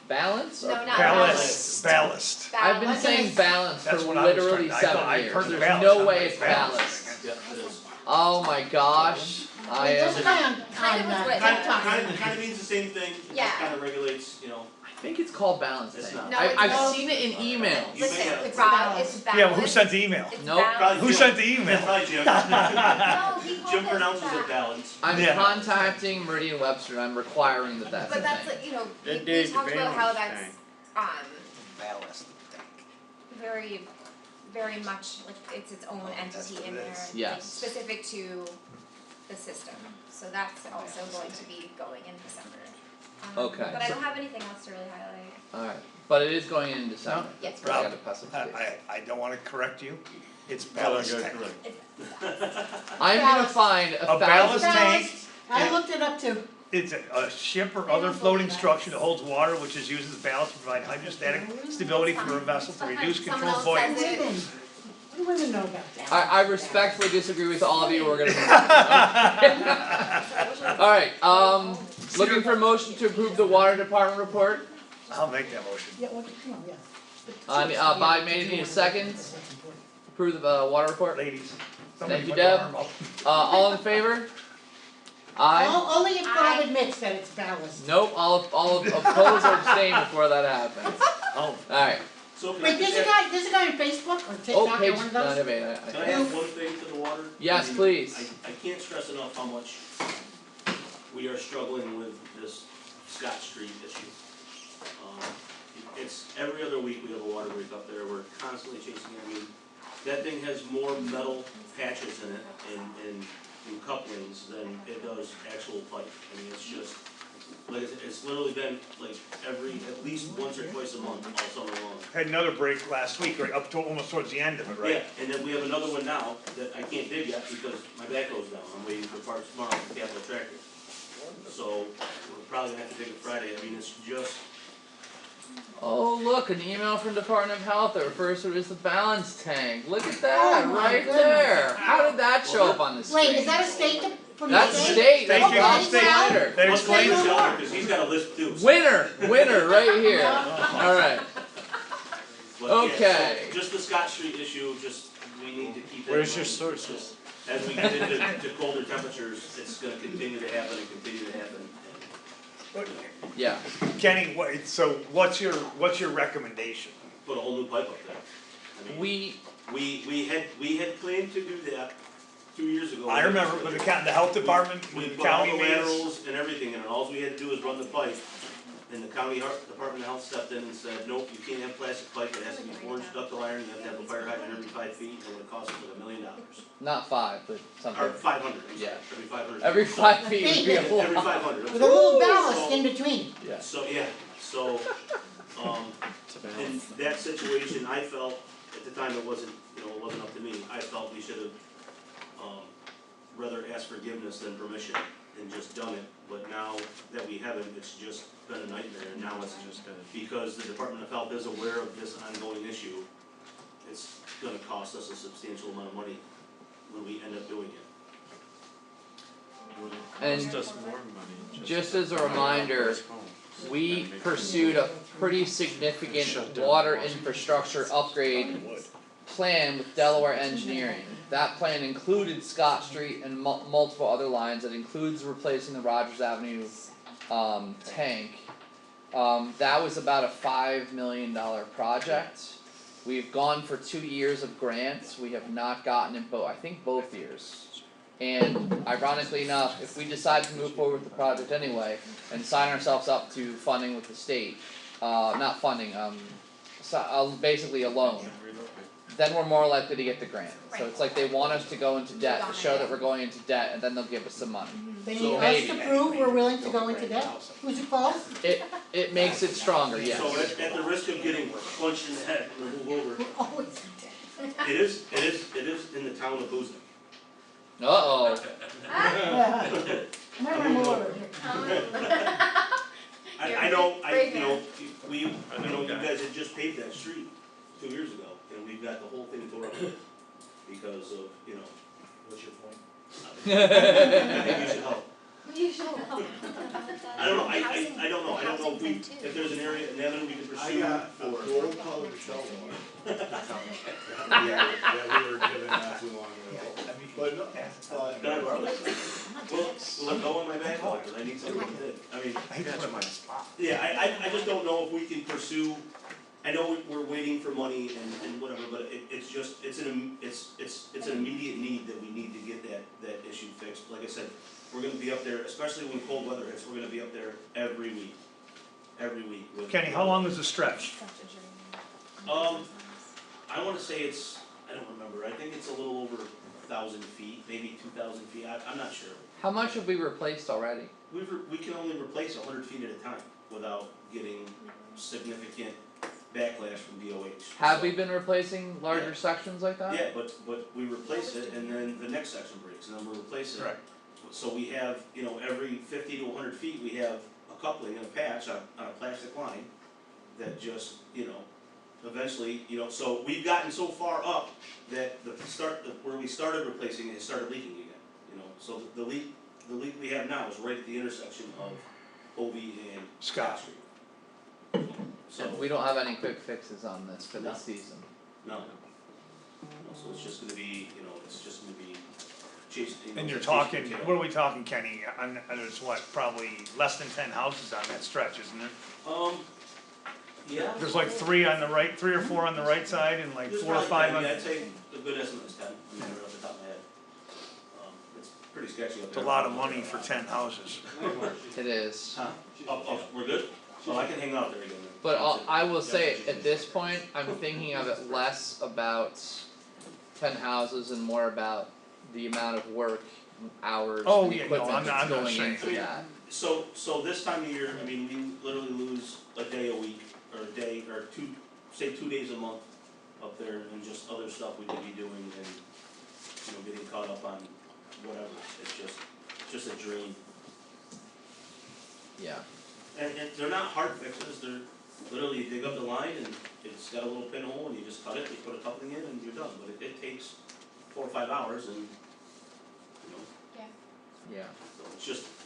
balance or No, not Ballast, ballast. I've been Ballast. saying balance for That's what I was literally trying to- I thought- 7 I years, heard there's ballast, no I'm way like, it's ballast. balanced. Yeah, it is. Oh my gosh, I Wait, am, this guy on Kind of was what- TikTok. Kind of means the same thing, it Yeah. just kind of regulates, you know, I think it's called balance It's tank. not. No, I've it's- seen it in emails. You may Listen, have- it's Ballast. ballast. Yeah, well, who sent the email? It's Nope. ballast. Who sent the email? Hi, Jim. No, he called Jim it pronounces ba- it balance. I'm Yeah. contacting Meridian Webster and I'm requiring that that's a But that's thing. like, you know, That we day's talked about how balance that's, tank. Ballast tank. very, very much like it's its own entity what in it there, is. like, Yes. specific to the system. So that's also going to be going in December. Okay. But I don't have anything else to really highlight. Alright, but it is going in December. Yes. That's where I gotta pass it to you. I don't wanna correct you, it's Well, ballast good, tank. correct. I'm gonna Ballast. find A ballast tank, I looked it up too. it's a ship or I other don't floating believe structure that holds water, which is used as ballast to provide hydrostatic stability for a vessel to reduce Someone control else buoyancy. says it. Women, what do women know about that? I respectfully disagree with all of you, we're gonna Alright, looking for a motion to approve the water department report. I'll make that motion. Yeah, well, come on, yeah. Bobby made it, need a second. Approve the water report. Ladies. Thank you, somebody put their Deb. arm up. All in favor? Aye. Only if Aye. Bob admits that it's ballast. Nope, I'll oppose or abstain before that happens. Oh, Alright, So can I Wait, just there's a guy on Facebook or oh, TikTok or page, one of those? Can I add one thing to the water? Yes, I mean, please. I can't stress enough how much we are struggling with this Scott Street issue. It's every other week we have a water break up there, we're constantly chasing it, I mean, that thing has more metal patches in it and couplings than it does actual pipe, I mean, it's just, like I said, it's literally been like at least once or twice a month all summer long. Had another break last week, right, up to almost towards the end of it, right? Yeah, and then we have another one now that I can't dig yet because my backhoe's down, I'm waiting for parts tomorrow for the capital tractor. So, we're probably gonna have to dig it Friday, I mean, it's just, Oh, look, an email from Department of Health that refers to it as the balance tank. Look at that, Oh my right goodness. there. How did that show up on the screen? Wait, is that a state from the That's state? state, that's Thank you, Bob state. Snyder. That let's explains blame it. the other, cause he's got a list too. So- Winner, right here. Alright, but yeah, so Okay. just the Scott Street issue, just, we need to keep that in Where's your mind. sources? As we get into colder temperatures, it's gonna continue to happen and continue to happen. yeah. Kenny, so what's your recommendation? Put a whole new pipe up there. I mean, We, we had planned to do that 2 years ago. I remember with the health department, We the put all county the made us. laterals and everything, and all we had to do was run the pipe. And the county Department of Health stepped in and said, nope, you can't have plastic pipe, it has to be 4-inch ductile iron, you have to have a fire hydrant every 5 feet, and it would cost us like $1 million. not 5, but Or something. 500, I'm sorry, Yeah. every 500. Every 5 feet would be a Every lot. 500. With a little ballast in between. Yeah. So, yeah, so, in that situation, I felt, at the time it wasn't, it wasn't up to me, I felt we should have, rather asked forgiveness than permission and just done it, but now that we haven't, it's just been a nightmare, and now it's just, because the Department of Health is aware of this ongoing issue, it's gonna cost us a substantial amount of money when we end up doing it. And Cost us more money. just as a reminder, we pursued a pretty significant water infrastructure upgrade plan with Delaware Engineering. That plan included Scott Street and multiple other lines. It includes replacing the Rogers Avenue tank. That was about a $5 million project. We've gone for 2 years of grants. We have not gotten in I think both years. And ironically enough, if we decide to move forward with the project anyway and sign ourselves up to funding with the state, not funding, basically a loan, then we're more likely to get the grant. So it's like they want us to go into debt to show that we're going into debt, and then they'll give us some money. They So need us maybe. to prove we're willing to go into debt. Who's it called? It makes it stronger, yes. So at the risk of getting punched in the head, I'm gonna move over, We're always in debt. it is in the town of Hoosick. Uh-oh. Yeah. I'm gonna move over here. I know, you guys had just paved that street 2 years ago, and we've got the whole thing tore up because of, What's your point? I think you should help. You should help. I don't know, I don't know if there's an area, an avenue we can I pursue got a for. gold colored shell one. Yeah, we were given not too long ago. But no, Can I borrow that? Well, go on my back, because I need something to dig. I mean, I put him on the spot. yeah, I just don't know if we can pursue, I know we're waiting for money and whatever, but it's just, it's an immediate need that we need to get that issue fixed. Like I said, we're gonna be up there, especially when cold weather hits, we're gonna be up there every week. With- Kenny, how long is the stretch? I wanna say I don't remember, I think it's a little over 1,000 feet, maybe 2,000 feet, I'm not sure. How much have we replaced already? We can only replace 100 feet at a time without getting significant backlash from DOH. Have So- we been replacing larger Yeah. sections like that? Yeah, but we replace it and then the next section breaks and then we'll replace it. Right. So we have, every 50 to 100 feet, we have a coupling and a patch on a plastic line that just, eventually, so we've gotten so far up that where we started replacing it started leaking again, So the leak we have now is right at the intersection of Hovey and Scott Street. So, We don't have any quick fixes on this for this season. no. So it's just gonna be, it's just gonna be chasing. And you're talking, what are we talking, Kenny? There's probably less than 10 houses on that stretch, isn't there? Yeah. There's like 3 or 4 on the right side and like There's 4 or probably 5 10, on. yeah, I'd say a good estimate is 10, right off the top of my head. It's pretty sketchy up It's there. a lot of money for 10 houses. It is. Huh? We're good? So I can hang out there again then. But I will say, at this point, I'm thinking of it less about 10 houses and more about the amount of work, hours, Oh, and yeah, no, equipment I'm that's not going saying- into that. So this time of year, I mean, we literally lose a day a week, or a day, or two, say 2 days a month up there, and just other stuff we could be doing, and, you know, getting caught up on whatever, it's just a dream. Yeah, And they're not hard fixes, they're literally you dig up the line and it's got a little pinhole and you just cut it, you put a coupling in and you're done, but it takes 4 or 5 hours and, you know, yeah. so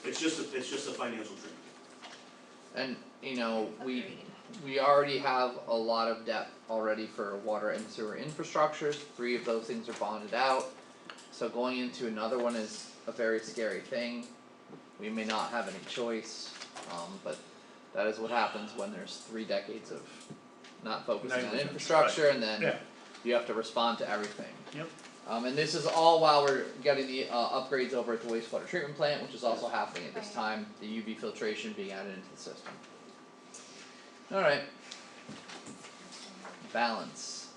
it's just a financial dream. And, you know, Agreed. we already have a lot of debt already for water and sewer infrastructures, 3 of those things are bonded out. So going into another one is a very scary thing, we may not have any choice, but that is what happens when there's 3 decades of not focusing on Negligence, infrastructure and then Yeah. you have to respond to everything. Yep. And this is all while we're getting the upgrades over at the wastewater treatment plant, which is also happening at this Right. time, the UV filtration being added into the system. Alright. Balance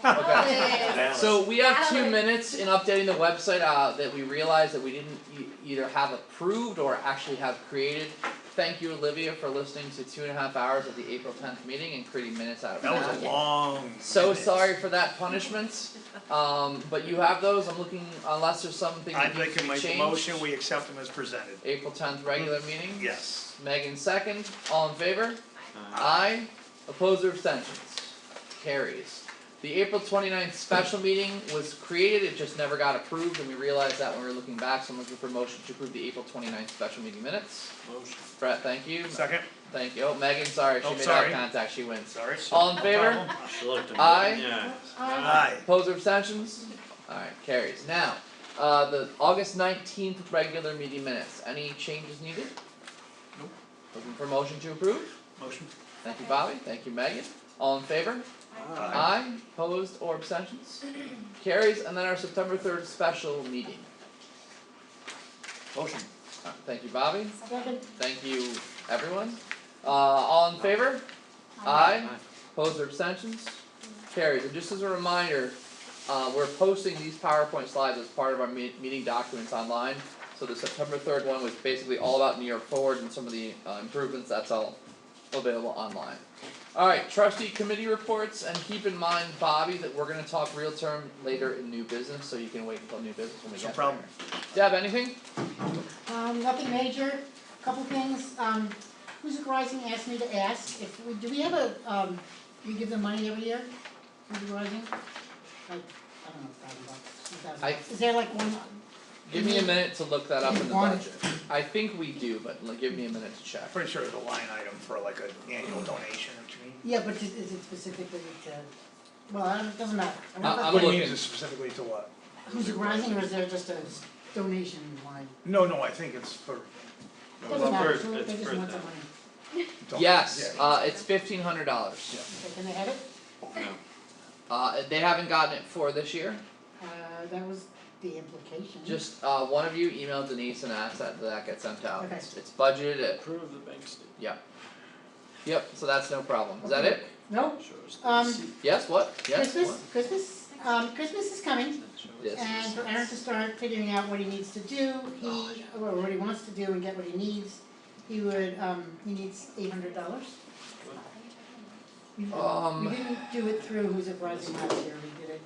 tank. Okay. Balance. So we have 2 Balance. minutes in updating the website that we realized that we didn't either have approved or actually have created. Thank you, Olivia, for listening to 2.5 hours of the April 10th meeting and creating minutes out of That was a long. So minute. sorry for that punishment, but you have those, I'm looking, unless there's something that I'd needs like to to be make a changed. motion, we accept them as presented. April 10th regular meeting? Yes. Megan second, all in favor? Aye. Opposed or abstentions? Carries. The April 29th special meeting was created, it just never got approved, and we realized that when we were looking back, so I'm looking for a motion to approve the April 29th special meeting minutes. Motion. Brett, thank you. Second, Thank you. Oh, Megan, sorry, she Oh, made eye sorry. contact, she wins. sorry. All in No favor? problem. She looked at me. Aye. Yeah. Aye. Opposed or abstentions? Alright, carries. Now, the August 19th regular meeting minutes, any changes needed? Nope. Looking for motion to approve? Motion. Thank you, Bobby, thank you, Megan. All in favor? Aye. Opposed or abstentions? Carries, and then our September 3rd special meeting. Motion. Thank you, Bobby, Second, thank you, everyone. All in favor? Aye. Aye. Opposed or abstentions? Carries, and just as a reminder, we're posting these PowerPoint slides as part of our meeting documents online. So the September 3rd one was basically all about New York Forward and some of the improvements, that's all available online. Alright, trustee committee reports, and keep in mind, Bobby, that we're gonna talk real term later in new business, so you can wait until new business when we No get problem. there. Deb, anything? nothing major, couple things, Hoosick Rising asked me to ask, if we, do we have a, we give them money every year, Hoosick Rising? Like, I don't know, $1,000, $2,000, is there like one? Give me a minute to look that up in the One. budget. I think we do, but give me a minute to check. Pretty sure there's a line item for like an annual donation, what you mean? Yeah, but is it specifically to, well, I don't, it doesn't matter. I I'm wonder What do you looking. mean specifically to what? if Hoosick Rising, or is there just a donation line? No, I think it's for. Doesn't matter, for- they it's just for want the them. money. Yes, Yeah. it's $1,500. Okay, can they have it? No. They haven't gotten it for this year. That was the implication. Just one of you email Denise and ask that gets sent out. Okay. It's budgeted at, Approve the bank statement. yep, so that's no problem. Is that it? No, Shows the Um, receipt. Yes, what? Yes, what? Christmas is coming, It shows Yes. the and for receipts. Aaron to start figuring out what he needs to do, or what he wants to do and get what he needs, he needs $800. We didn't do it through Who's It Rising last year, we did it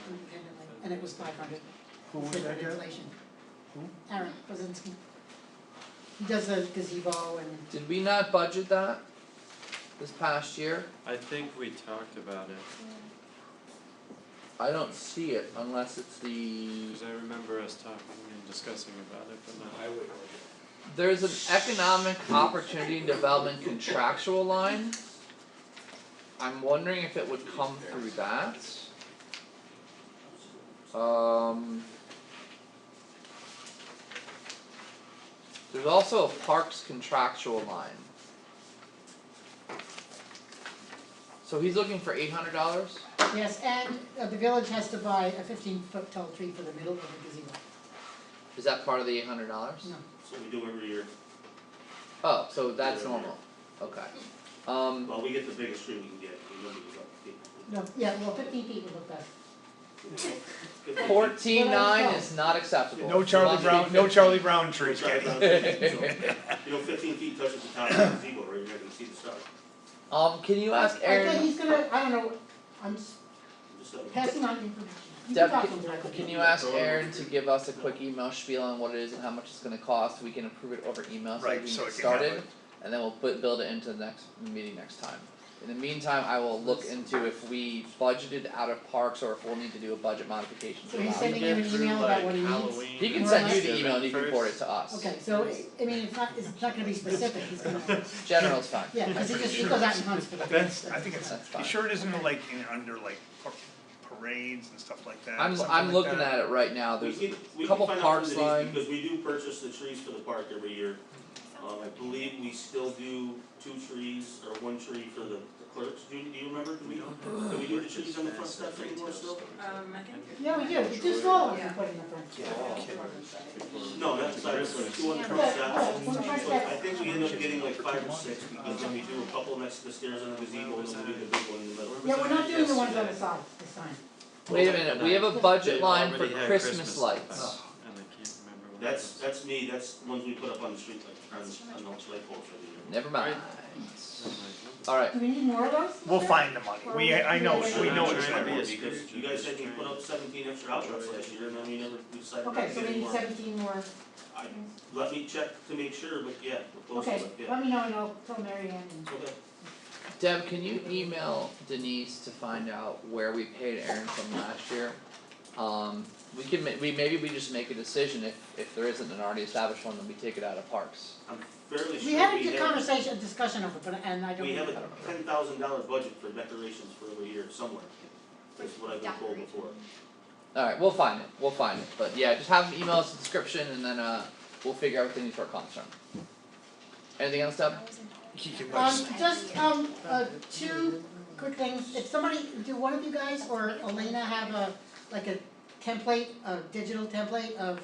independently, and it was 500. Who was Said that with guy? inflation. Who? Aaron Kozinski. He does the gazebo and, Did we not budget that this past year? I think we talked about it, I don't see it unless it's the, cause I remember us talking and discussing about it, but not. there's an economic opportunity and development contractual line. I'm wondering if it would come through that. There's also a parks contractual line. So he's looking for $800? yes, and the village has to buy a 15-foot tall tree for the middle of the gazebo. Is that part of the $800? No. So we do every year, Oh, so that's normal, okay. well, we get the biggest tree we can get, we don't use up people. No, yeah, well, 15 feet would look best. 14.9 is not acceptable. No Charlie Brown, no Charlie Brown trees, Drive Kenny. down, you know, 15 feet touches the top of the gazebo, right, you're not gonna see the stars. Can you ask Okay, Aaron, he's gonna, I don't know, I'm just Just, passing on information. You Deb, can talk to him directly. can you ask Aaron to give us a quick email spiel on what it is and how much it's gonna cost, we can approve it over email so we Right, can so get it can have started, it. and then we'll build it into the next meeting next time. In the meantime, I will look into if we budgeted out of parks or if we'll need to do a budget modification to So he's allow sending you an email about what he needs? He can send you the email and you can forward it to us. Okay, so, I mean, it's not gonna be specific, he's gonna, General's fine. yeah, cause he goes out and hunts for the That's, I think it's, That's you fine. sure it isn't like under like parades and stuff like that? I'm something like looking that? at it right now, we there's can couple find out parks from Denise, line. because we do purchase the trees for the park every year. I believe we still do 2 trees or 1 tree for the clerks, do you remember, do we do the trees on the front steps anymore still? I think. Yeah, we do, we do small ones we put in the front. No, not the side, it's like 2 on the front Yeah, steps. yeah, on the front steps. I think we end up getting like 5 or 6, because then we do a couple next to the stairs on the gazebo, and then we do the big one in the middle. Yeah, we're not doing the ones on the side this time. Wait a minute, we have a budget line for Already had Christmas lights. And I can't remember what it was. That's me, that's the ones we put up on the street, like, on the light poles every year. Never mind. Oh Alright, Do we need more of those? We'll find the money, I know, we know it's Trying to there. be, because you guys said you put up 17 extra outlets last year, and then we never decided not Okay, to so get we any need more. 17 more. Let me check to make sure, but yeah, we're close to Okay, it, yeah. let me know and I'll tell Mary Ann and. Okay. Deb, can you email Denise to find out where we paid Aaron from last year? We can maybe we just make a decision if there isn't an already established one, then we take it out of parks. I'm fairly sure We had a good conversation, a discussion of it, but, and I don't. We have a I don't remember. $10,000 budget for decorations for every year somewhere, that's what I've been told before. Alright, we'll find it, but yeah, just have him email us a description and then we'll figure out what they need for a concert. Anything else, Deb? Just, 2 quick things, if somebody, do one of you guys or Elena have a template, a digital template of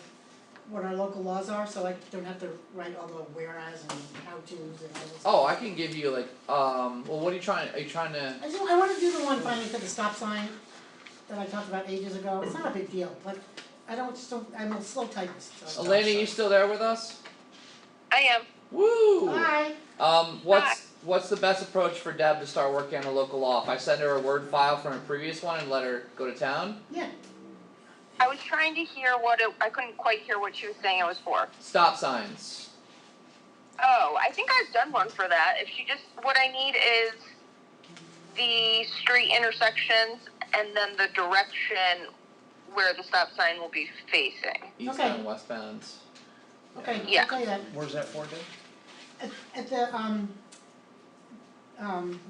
what our local laws are, so I don't have to write all the whereas and how-tos and all this. Oh, I can give you like, well, what are you trying to, I wanna do the one finally for the stop sign that I talked about ages ago, it's not a big deal, but I'm a slow typist, so. Elena, you still there with us? I am. Woo! Hi, What's the best approach for Deb to start working on a local law? If I send her a Word file from a previous one and let her go to town? yeah, I was trying to hear I couldn't quite hear what she was saying it was for. Stop signs. Oh, I think I've done one for that. What I need is the street intersections and then the direction where the stop sign will be facing. Eastbound, westbound. okay, Yeah. I'll tell you that. Where's that for, Dave? At the,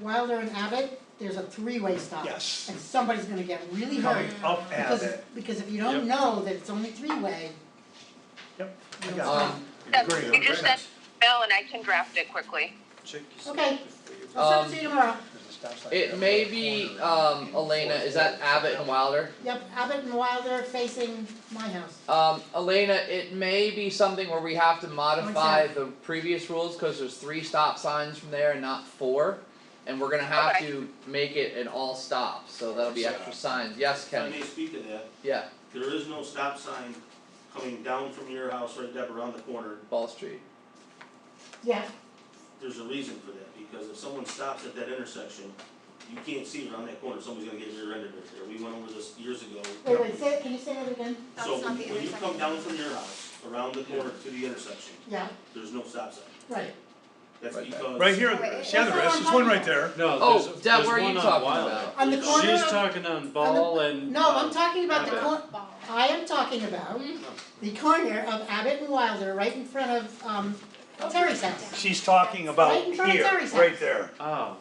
Wilder and Abbott, there's a 3-way stop. Yes. And somebody's gonna get really hurt, Coming up because if you don't know that it's only 3-way, Yep, you I don't got stop. Yep, you just send an email and I can draft it quickly. Okay, I'll send it to you tomorrow. There's a stop sign. It may be, Elena, is that Abbott and Wilder? Yep, Abbott and Wilder facing my house. Elena, it may be something where we have to modify the previous rules, cause there's 3 stop signs from there and not 4. And we're gonna have Okay. to make it an all stop, so that'll be extra signs, yes, If I Kenny, may speak to that, yeah, there is no stop sign coming down from your house right there around the corner. Ball Street. Yeah, There's a reason for that, because if someone stops at that intersection, you can't see around that corner, somebody's gonna get rear-ended right there. We went over this years ago. wait, can you say that again? That's So not the when you come intersection. down from your house, around the corner to the intersection, Yeah, there's no stop sign. right. That's Right there. because. Right here, Oh, wait, yeah, there is, there's one right there. No, Oh, there's Deb, there's where are you one on talking Wilder. about? On the corner She's of- talking on Ball and. No, I'm talking about the Abbott. I am talking about the corner of Abbott and Wilder, right in front of, Terry's house. She's talking about Right in front of here, Terry's house. right there. Oh,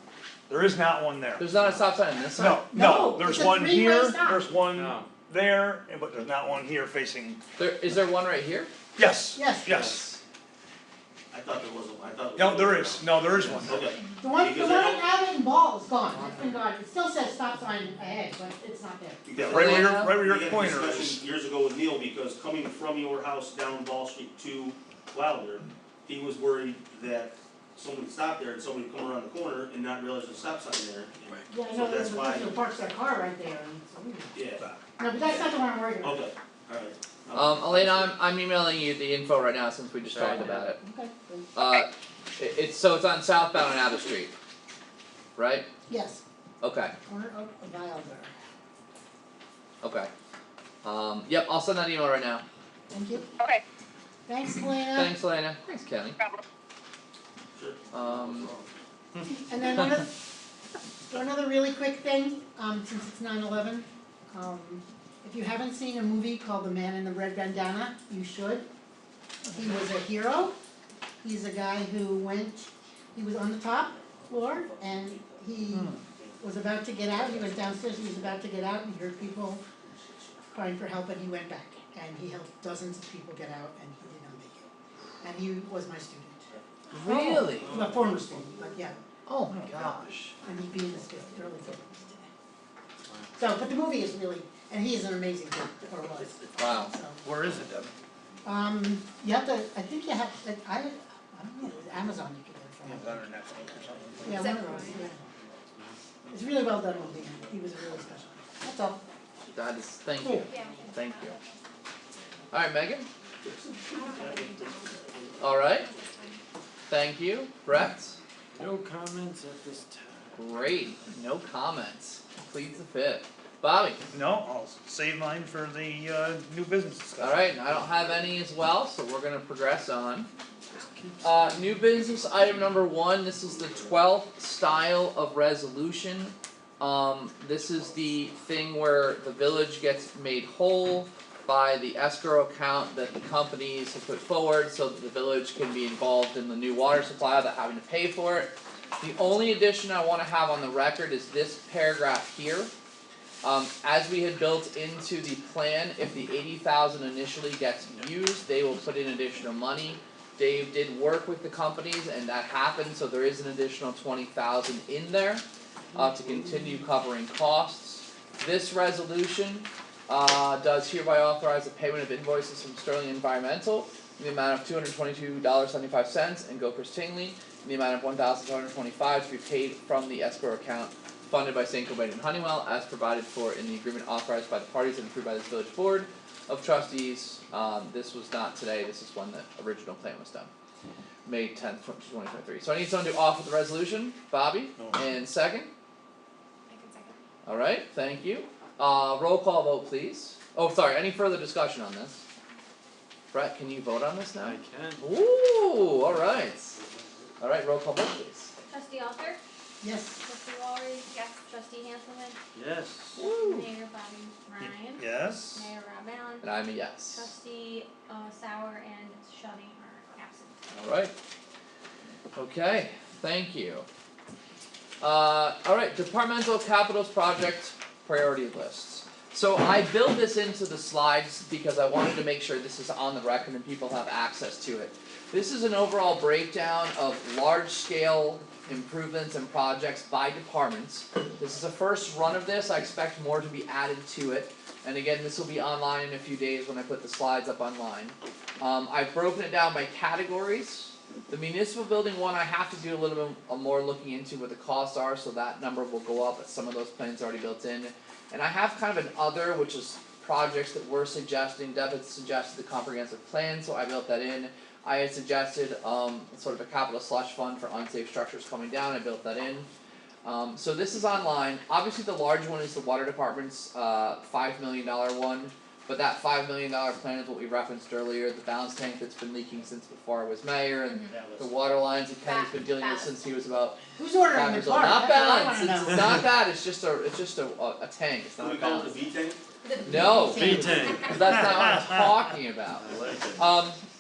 There is not one there. There's not a stop sign on this side? No, No, no, there's it's a one 3-way here, stop. there's one no. there, but there's not one here facing, Is there one right here? yes, Yes. yes. I thought there wasn't, I thought. No, there is one. Okay, The one Because at I don't- Abbott and Ball is gone, it's been gone, it still says stop sign ahead, but it's not there. Yeah, because right where your, Elena? right where we your had a pointer discussion is. years ago with Neil, because coming from your house down Ball Street to Wilder, he was worried that someone stop there and someone come around the corner and not realize there's a stop sign there. Yeah, I So know, that's there's a why- person who parks their car right there, and so, Yeah, no, but that's not the one I'm worried about. okay, alright. Elena, I'm emailing you the info right now since we just talked about it. Okay, then, It's on southbound and Abbott Street, right? yes, Okay, corner of Wilder. okay. Yep, I'll send that email right now. Thank you. Okay, Thanks, Elena. Thanks, Elena. Thanks, Kelly. problem. And then another really quick thing, since it's 9/11, if you haven't seen a movie called The Man in the Red Bandana, you should. He was a hero. He's a guy who he was on the top floor and he was about to get out. He went downstairs, he was about to get out and he heard people crying for help and he went back. And he helped dozens of people get out and he did not make it. And he was my student. Really? A former student, but yeah. Oh my gosh. And he'd be in his early 50s today. So, but the movie is really, and he is an amazing kid, or was. Wow. So, Where is it, Devin? you have to, I think you have, I don't know, Amazon you can get it from. Yeah, it's on our Netflix or something. Yeah, one of those, yeah. It's a really well done movie, and he was really special. That's all. That is, thank you, Yeah. thank you. Alright, Megan? Alright, thank you. Brett? No comments at this time. Great, no comments. Pleads the fifth. Bobby? No, I'll save mine for the, new business discussion. Alright, I don't have any as well, so we're gonna progress on. New business item number 1, this is the 12th style of resolution. This is the thing where the village gets made whole by the escrow account that the companies have put forward so that the village can be involved in the new water supply without having to pay for it. The only addition I wanna have on the record is this paragraph here. As we had built into the plan, if the 80,000 initially gets used, they will put in additional money. Dave did work with the companies and that happened, so there is an additional 20,000 in there to continue covering costs. This resolution does hereby authorize the payment of invoices from Sterling Environmental in the amount of $222.75 and Gopers Tingley in the amount of $1,725 to be paid from the escrow account funded by St. Cobain and Honeywell as provided for in the agreement authorized by the parties and approved by this village board of trustees. This was not today, this is when the original plan was done. May 10th, 2023. So I need someone to offer the resolution. Bobby, and second. I can second. Alright, thank you. Roll call vote please. Oh, sorry, any further discussion on this? Brett, can you vote on this now? I can. Ooh, alright. Alright, roll call vote please. Trustee Alter, Yes. trustee Walry, Yes. trustee Hanselman, Yes. Woo. mayor Bobby Ryan, Yes? mayor Rob Allen, And I'm a yes. trustee Sauer and Shetty are absent. Alright. Okay, thank you. Alright, departmental capitals project priority lists. So I built this into the slides because I wanted to make sure this is on the record and people have access to it. This is an overall breakdown of large scale improvements and projects by departments. This is the first run of this, I expect more to be added to it. And again, this will be online in a few days when I put the slides up online. I've broken it down by categories. The municipal building one, I have to do a little bit more looking into what the costs are, so that number will go up, but some of those plans are already built in. And I have kind of an other, which is projects that we're suggesting. Deb had suggested the comprehensive plan, so I built that in. I had suggested sort of a capital slush fund for unsafe structures coming down, I built that in. So this is online. Obviously the large one is the water department's $5 million one, but that $5 million plan is what we referenced earlier, the balance tank that's been leaking since before I was mayor, and the water lines that Kenny's been dealing with since he was about Who's ordering 5 the years old. part? Not That's what I balance, wanna it's know. not that, it's just a tank, it's Can not we a call it balance. the V tank? No, V-Tank. that's not what I'm talking about.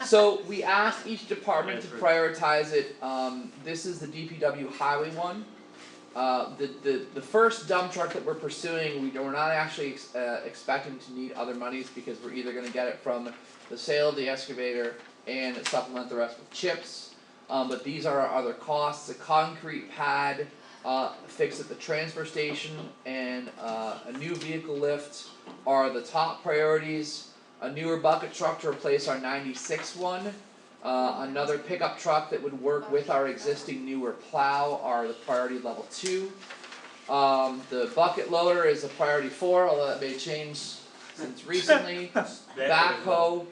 So we asked each department to prioritize it, this is the DPW highway one. The first dump truck that we're pursuing, we're not actually expecting to need other monies because we're either gonna get it from the sale of the excavator and supplement the rest with chips. But these are our other costs, a concrete pad, fixed at the transfer station and a new vehicle lift are the top priorities. A newer bucket truck to replace our 96 one. Another pickup truck that would work with our existing newer plow are the priority level 2. The bucket loader is a priority 4, although that may change since recently. Backhoe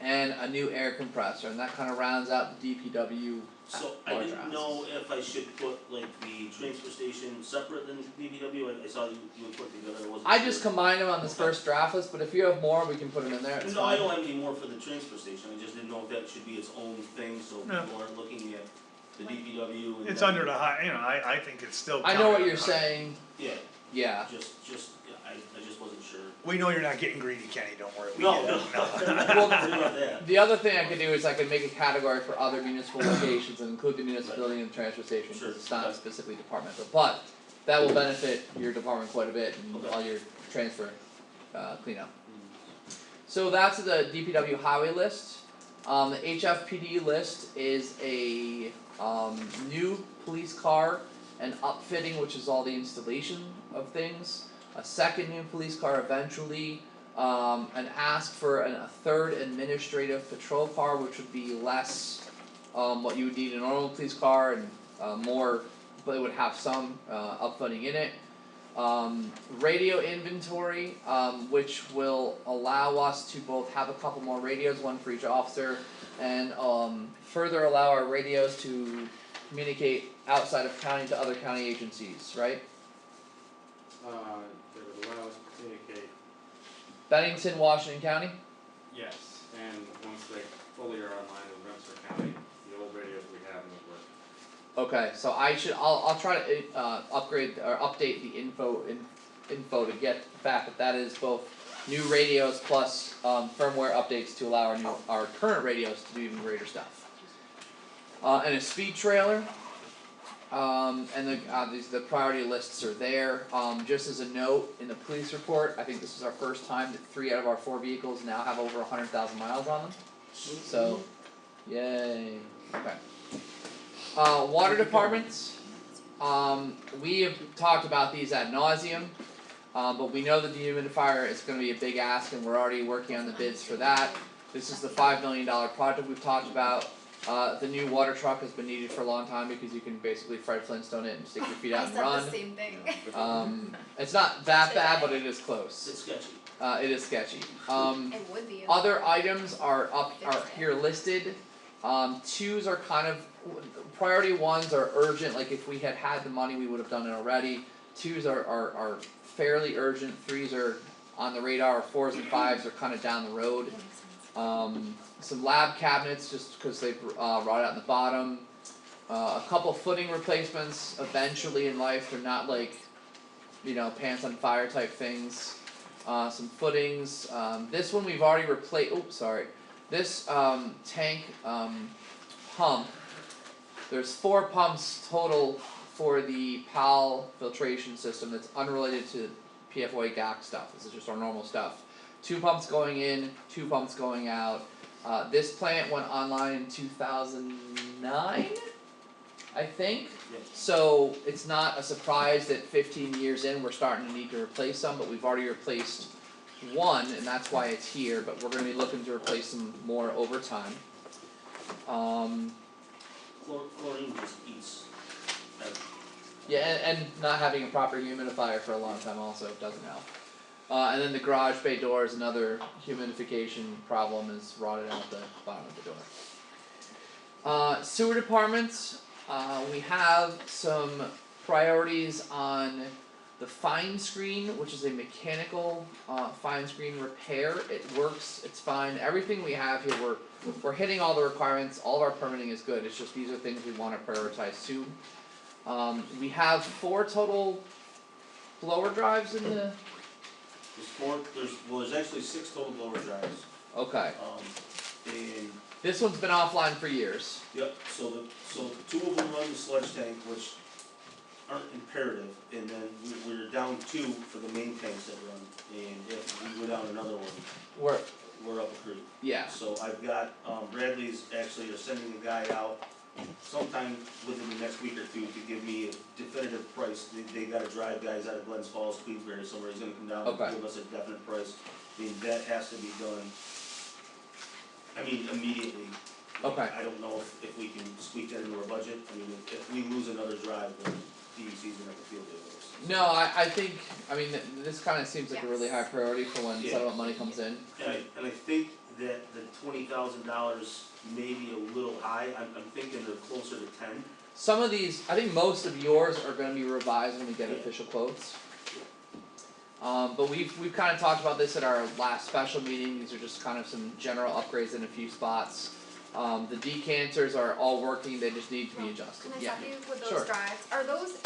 and a new air compressor, and that kinda rounds out the DPW. So I didn't know if I should put like the transfer station separate than DPW, I saw you would put together, I wasn't I sure. just combined them on this first draft list, but if you have more, we can put them in there, it's No, I fine. don't have any more for the transfer station, I just didn't know if that should be its own thing, so No. people aren't looking at the DPW and It's then- under the high, you know, I think it's still. I know what counted you're on the high. saying, Yeah, yeah. yeah, I just wasn't sure. We know you're not getting greedy, Kenny, don't worry. We No, get no, it. I'm not worried about that. The other thing I could do is I could make a category for other municipal locations and include the municipal building and transfer station, Sure, because it's not okay. specifically departmental, but that will benefit your department quite a bit and Okay. all your transfer cleanup. So that's the DPW highway list. The HFPD list is a new police car and upfitting, which is all the installation of things. A second new police car eventually, an ask for a third administrative patrol car, which would be less what you would need in a normal police car and more, but it would have some upfitting in it. Radio inventory, which will allow us to both have a couple more radios, one for each officer, and further allow our radios to communicate outside of county to other county agencies, right? That would allow us to communicate, Bennington, Washington County? yes, and once they fully are online in Webster County, the old radios we have won't work. Okay, so I'll try to upgrade or update the info to get back that that is both new radios plus firmware updates to allow our current radios to do even greater stuff. And a speed trailer. And the priority lists are there. Just as a note, in the police report, I think this is our first time that 3 out of our 4 vehicles now have over 100,000 miles on them. So, yay. Okay. Water departments. We have talked about these ad nauseum, but we know the dehumidifier is going to be a big ask, and we're already working on the bids for that. This is the $5 million project we've talked about. The new water truck has been needed for a long time because you can basically Fred Flintstone it and stick your feet out and I run. said the same thing. It's not that bad, but it is close. It's sketchy. It is sketchy. It would be. Other items are here listed. 2s are kind of priority 1s are urgent. Like if we had the money, we would have done it already. 2s are fairly urgent. 3s are on the radar. 4s and 5s are kind of down the road. Some lab cabinets, just because they've rotted out in the bottom. A couple footing replacements eventually in life. They're not like, pants on fire type things. Some footings. This one we've already replaced. Oops, sorry. This tank pump. There's 4 pumps total for the PAL filtration system that's unrelated to PFOA GAC stuff. This is just our normal stuff. 2 pumps going in, 2 pumps going out. This plant went online in 2009, I think. Yeah. So it's not a surprise that 15 years in we're starting to need to replace some, but we've already replaced 1, and that's why it's here. But we're going to be looking to replace some more over time. Chlorine just eats everything. Yeah, and not having a proper humidifier for a long time also doesn't help. And then the garage bay door is another humidification problem, is rotted out the bottom of the door. Sewer departments, we have some priorities on the fine screen, which is a mechanical fine screen repair. It works, it's fine. Everything we have here, we're hitting all the requirements. All of our permitting is good. It's just these are things we want to prioritize soon. We have 4 total blower drives in the. There's actually 6 total blower drives. Okay. And This one's been offline for years. yep, so 2 of them run the sludge tank, which aren't imperative, and then we're down 2 for the main tanks that run. And if we go down another one, we're up a creek. Yeah. So I've got, Bradley's actually are sending a guy out sometime within the next week or 2 to give me a definitive price. They gotta drive guys out of Glens Falls, Queensbury, somewhere. He's gonna come down Okay. and give us a definite price. I mean, that has to be done, immediately. Okay. I don't know if we can squeak that into our budget, I mean, if we lose another drive, then DEC's gonna have a field day with us. No, I think, I mean, this kinda seems like a really high priority for when Yeah. settlement money comes in. And I think that the $20,000 may be a little high, I'm thinking they're closer to 10. Some of these, I think most of yours are gonna be revised when we get Yeah. official quotes. But we've kinda talked about this at our last special meeting, these are just kind of some general upgrades in a few spots. The decanters are all working, they just need to be adjusted, Can I yeah. stop you with those Sure. drives? Are those,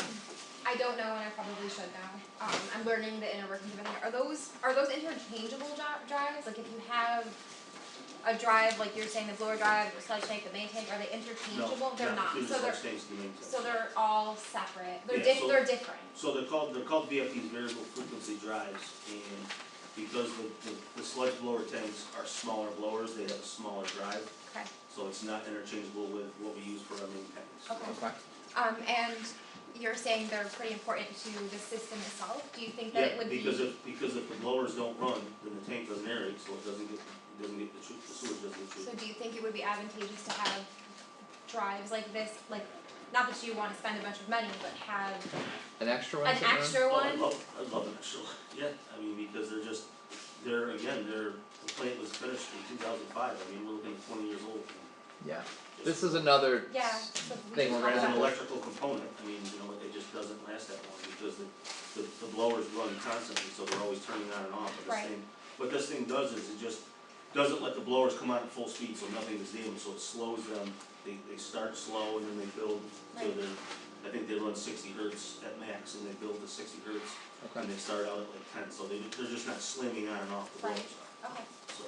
I don't know and I probably should know, I'm learning the inner workings of everything. Are those interchangeable drives? Like if you have a drive, like you're saying the blower drive, the sludge tank, the main tank, are they interchangeable? They're not, They're so they're, sludge tanks, the main tanks. so they're all separate, Yeah, so- they're different. So they're called VFDs, variable frequency drives, and because the sludge blower tanks are smaller blowers, they have a smaller drive, Okay, so it's not interchangeable with what we use for our main tanks. okay. Okay, And you're saying they're pretty important to the system itself, do you think that it would be? Yeah, because if the blowers don't run, then the tank doesn't aerate, so it doesn't get the sewage doesn't get treated. So do you think it would be advantageous to have drives like this, like, not that you wanna spend a bunch of money, but have an extra one an sitting around? extra Oh, one? I'd love an extra one, yeah, I mean, because the plant was finished in 2005, I mean, we're looking at 20 years old. Yeah, this is another Yeah, so we thing should we're talk gonna As have an about electrical component, I mean, it just doesn't last that long, because the blowers run constantly, so they're always turning on and off, Right. what this thing does is it just doesn't let the blowers come out at full speed, so nothing is damaged, so it slows them, they start slow and then they build to Right. I think they run 60 hertz at max, and they build to 60 hertz, Okay. and they start out at like 10, so they're just not slamming on and off the Right. blowers, Okay, so.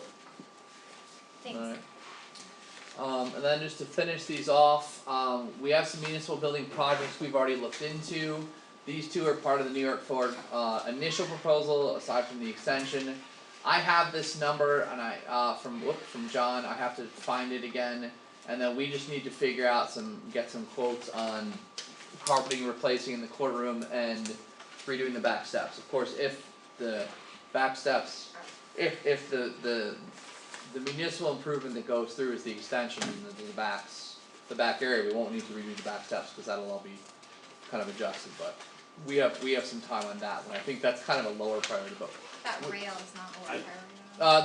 thanks. Alright. And then just to finish these off, we have some municipal building projects we've already looked into. These two are part of the New York Ford initial proposal, aside from the extension. I have this number and from John, I have to find it again. And then we just need to figure out get some quotes on carpeting, replacing in the courtroom and redoing the back steps. Of course, if the back steps, if the municipal improvement that goes through is the extension and the back area, we won't need to redo the back steps, cause that'll all be kind of adjusted, but we have some time on that one, I think that's kind of a lower priority, but That rail is not what I- we're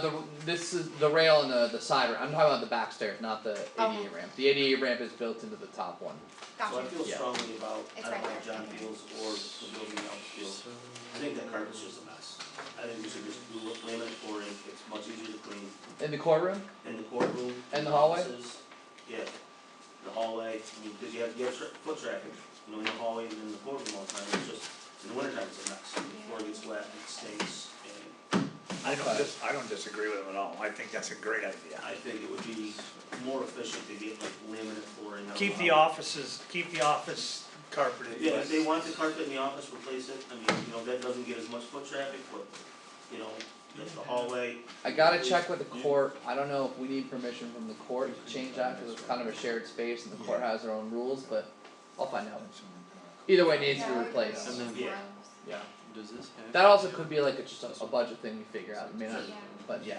priority. this is the rail and the side ramp, I'm talking about the back stairs, not the Okay. ADA ramp, the ADA ramp is built into the top one. Gotcha. So I feel Yeah. strongly about, It's I don't right know how there. John feels or the building out feels, I think that carpet's just a mess. I think we should just do laminate flooring, it's much easier to clean, In the courtroom, in the courtroom, And in the the hallway? offices, yeah. The hallway, I mean, cause you have foot traffic, in the hallway and in the courtroom all the time, it's just, in the wintertime it's a mess, the floor gets wet, it stinks, and I don't disagree with them at all, I think that's a great idea. I think it would be more efficient to get like laminate flooring out of Keep the house. office carpeted. Yeah, if they want the carpet in the office, replace it, I mean, that doesn't get as much foot traffic, but, the hallway. I gotta check with the court, I don't know if we need permission from the court to change that, cause it's kind of a shared space and the court has their own rules, but I'll find out. Either way, it needs to be Yeah, replaced. And then- Yeah. Yeah. Does this have? That also could be like just a budget thing we figure out, I mean, Yeah. but yeah.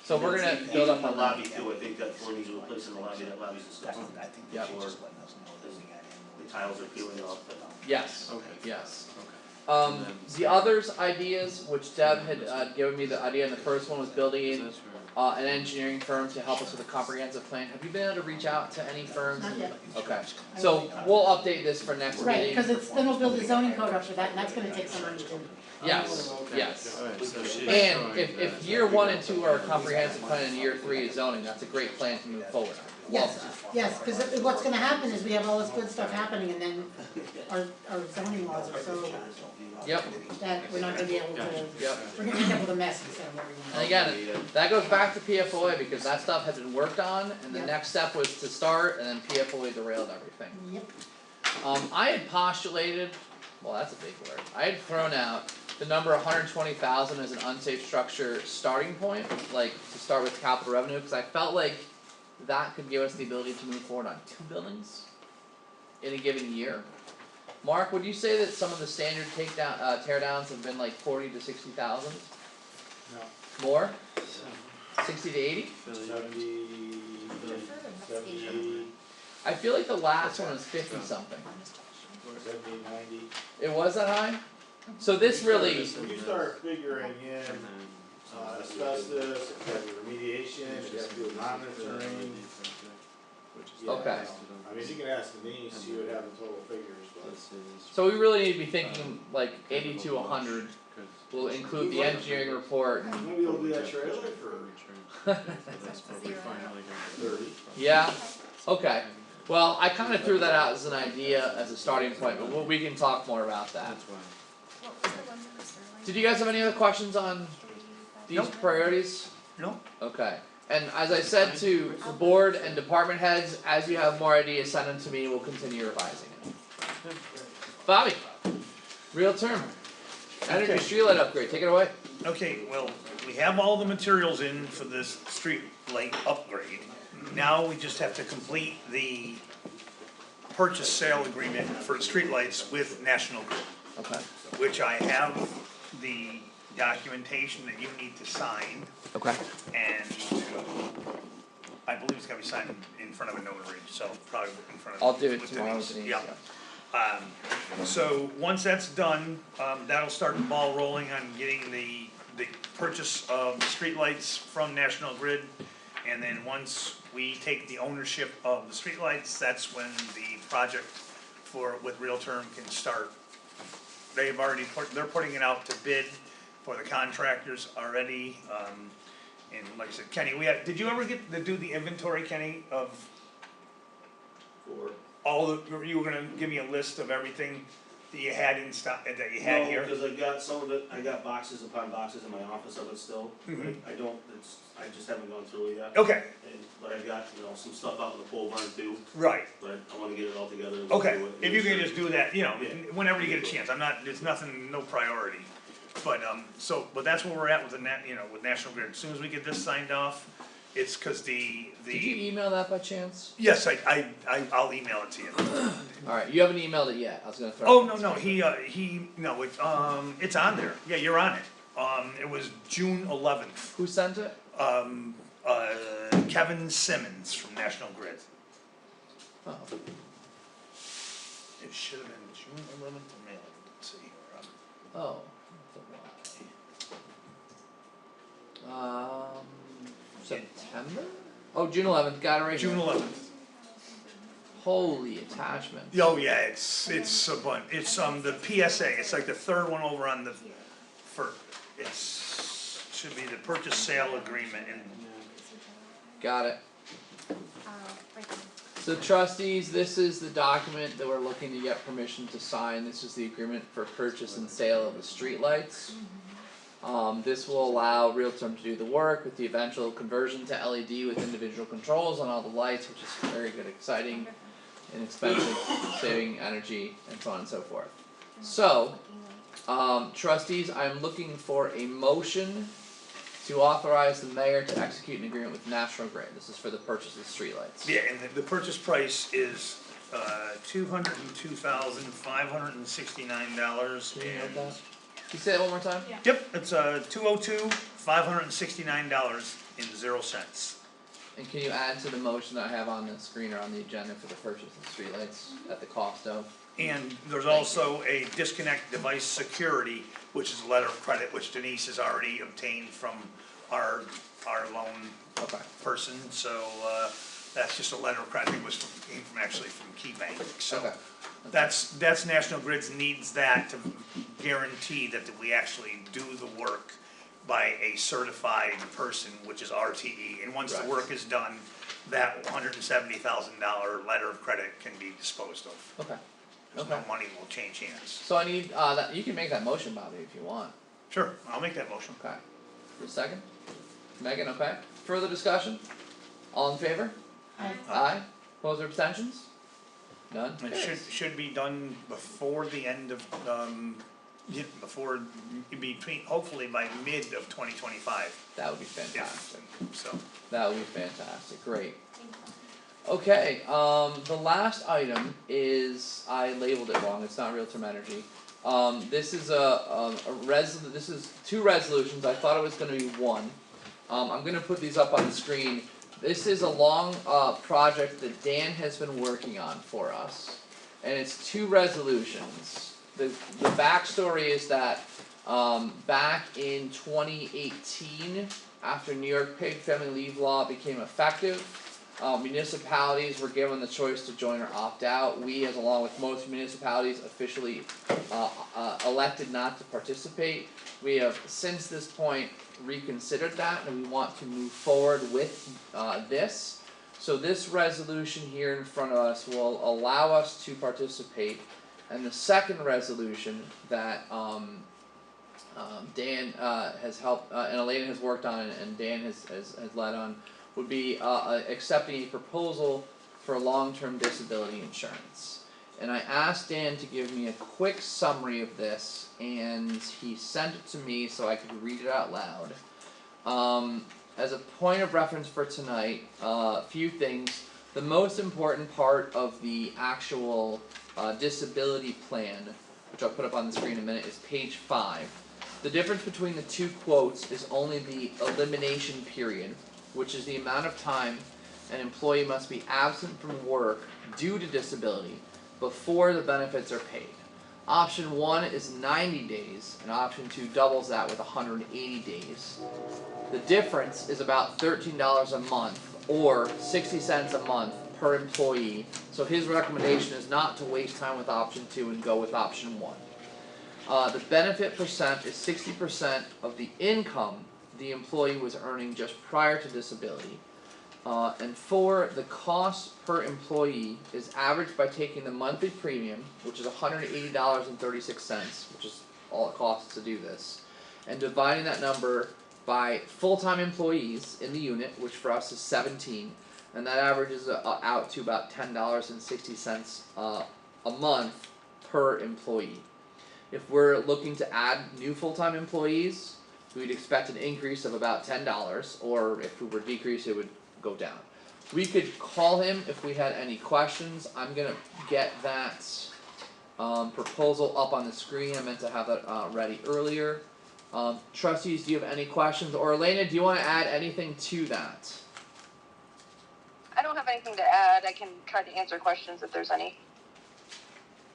So we're gonna build up on the lobby that. too, I think that floor needs to replace in the lobby, that lobby's disgusting. Yep. Or the tiles are peeling off, but. Yes, Okay. yes. Okay. Um, the others ideas, which Deb had given me the idea, and the first one was building Is in this for? an engineering firm to help us with a comprehensive plan. Have you been able to reach out to any firms? Not yet. Okay, so we'll update this for next Right, meeting. cause then we'll build a zoning code up for that, and that's gonna take some money too. Yes, yes. Alright, so she's And showing if that. year 1 and 2 are a comprehensive plan and year 3 is zoning, that's a great plan to move forward on. Yes, cause what's gonna happen is we have all this good stuff happening and then our zoning laws are so Yep, that we're not gonna be able to, yep. we're gonna end up with a mess instead of what we And want. again, that goes back to PFOA because that stuff had been worked on and the Yeah. next step was to start and then PFOA derailed everything. Yep, I had postulated, well, that's a big word, I had thrown out the number 120,000 as an unsafe structure starting point, like to start with capital revenue, cause I felt like that could give us the ability to move forward on 2 buildings in a given year. Mark, would you say that some of the standard tear downs have been like 40 to 60,000? No, More? 60 to 80? Philly. 70, 70, I feel like the last one was 50 something. 70, 90. It was that high? So this really, When you start figuring in asbestos, if you have the remediation, if you have to do monitoring. Yeah, Okay. I mean, you can ask Denise, she would have the total figures, but. so we really need to be thinking like 80 to 100. We'll include the engineering report. And, Maybe we'll do that trailer for 30. yeah. Okay. Well, I kind of threw that out as an idea, as a starting point, but we can talk more about that. Did you guys have any other questions on these Nope. priorities? No? Okay. And as I said to the board and department heads, as you have more ideas, send them to me. We'll continue revising it. Bobby, real term. Energy Okay. streetlight upgrade. Take it away. Okay, well, we have all the materials in for this street light upgrade. Now we just have to complete the purchase sale agreement for streetlights with National Grid, Okay. which I have the documentation that you need to sign, Okay. and I believe it's gotta be signed in front of a notary, so probably in front of. I'll do it with tomorrow. Denise. Denise, Yeah. yeah. So once that's done, that'll start the ball rolling on getting the purchase of streetlights from National Grid. And then once we take the ownership of the streetlights, that's when the project with Real Term can start. They're putting it out to bid for the contractors already, and like I said, Kenny, did you ever get to do the inventory, Kenny, of For you were gonna give me a list of everything that you had in stock, that you had here? No, because I got some of it, I got boxes upon boxes in my office of it still. Mhm. I just haven't gone through it yet. Okay, But I've got, some stuff out in the pole barn too, right, but I wanna get it all together and go okay, through it. if you can just do that, Yeah. whenever you get a chance, it's nothing, no priority. But, but that's where we're at with with National Grid, as soon as we get this signed off, it's cause Did you email that by chance? yes, I'll email it to you. Alright, you haven't emailed it yet. I was gonna throw Oh, it. no, it's on there, yeah, you're on it, it was June 11th. Who sent it? Kevin Simmons from National Grid. Oh. It should have been June 11th or May 11th, let's see here. Oh. The Y. September? Oh, June 11th. Got it right June here. 11th. Holy attachment. Oh, yeah, it's a bunch, it's, the PSA, it's like the third one over on should be the purchase sale agreement and. Got it. So trustees, this is the document that we're looking to get permission to sign. This is the agreement for purchase and sale of the streetlights. This will allow Realterm to do the work with the eventual conversion to LED with individual controls on all the lights, which is very good, exciting, inexpensive, saving energy, and so on and so forth. So, trustees, I'm looking for a motion to authorize the mayor to execute an agreement with National Grid. This is for the purchase of streetlights. Yeah, and the purchase price is, $202,569 Can you note and. that? Can you say that one more time? Yeah. Yep, it's $202,569.00. And can you add to the motion that I have on the screen or on the agenda for the purchase of streetlights at the cost of? And there's also a disconnect device security, which is a letter of credit, which Denise has already obtained from our loan Okay. person, so, that's just a letter of credit, it came from Key Bank, so. Okay. That's National Grid's needs that to guarantee that we actually do the work by a certified person, which is RTE, and once the Right. work is done, that $170,000 letter of credit can be disposed of. Okay. Cause no money will change hands. So I need, that, you can make that motion, Bobby, if you want. Sure, I'll make that motion. Okay. For a second? Megan, okay. Further discussion? All in favor? Aye. Opposed or abstentions? None? It Carries. should be done before the end of, hopefully by mid of 2025, That would be fantastic. so. That would be fantastic, great. Okay, the last item is, I labeled it wrong, it's not Real-Term Energy. This is this is two resolutions, I thought it was gonna be one. I'm gonna put these up on the screen. This is a long project that Dan has been working on for us, and it's 2 resolutions. The backstory is that back in 2018, after New York paid family leave law became effective, municipalities were given the choice to join or opt out. We, as along with most municipalities, officially elected not to participate. We have since this point reconsidered that, and we want to move forward with this. So this resolution here in front of us will allow us to participate. And the second resolution that Dan has helped and Elena has worked on and Dan has led on would be accepting a proposal for long-term disability insurance. And I asked Dan to give me a quick summary of this, and he sent it to me so I could read it out loud. As a point of reference for tonight, a few things. The most important part of the actual disability plan, which I'll put up on the screen in a minute, is page 5. The difference between the 2 quotes is only the elimination period, which is the amount of time an employee must be absent from work due to disability before the benefits are paid. Option 1 is 90 days, and option 2 doubles that with 180 days. The difference is about $13 a month, or 60 cents a month per employee, so his recommendation is not to waste time with option 2 and go with option 1. The benefit percent is 60% of the income the employee was earning just prior to disability. And 4, the cost per employee is averaged by taking the monthly premium, which is $180.36, which is all it costs to do this, and dividing that number by full-time employees in the unit, which for us is 17, and that averages out to about $10.60 a month per employee. If we're looking to add new full-time employees, we'd expect an increase of about $10, or if we were decreased, it would go down. We could call him if we had any questions. I'm gonna get that proposal up on the screen. I meant to have that ready earlier. Trustees, do you have any questions? Or Elena, do you want to add anything to that? I don't have anything to add. I can try to answer questions if there's any.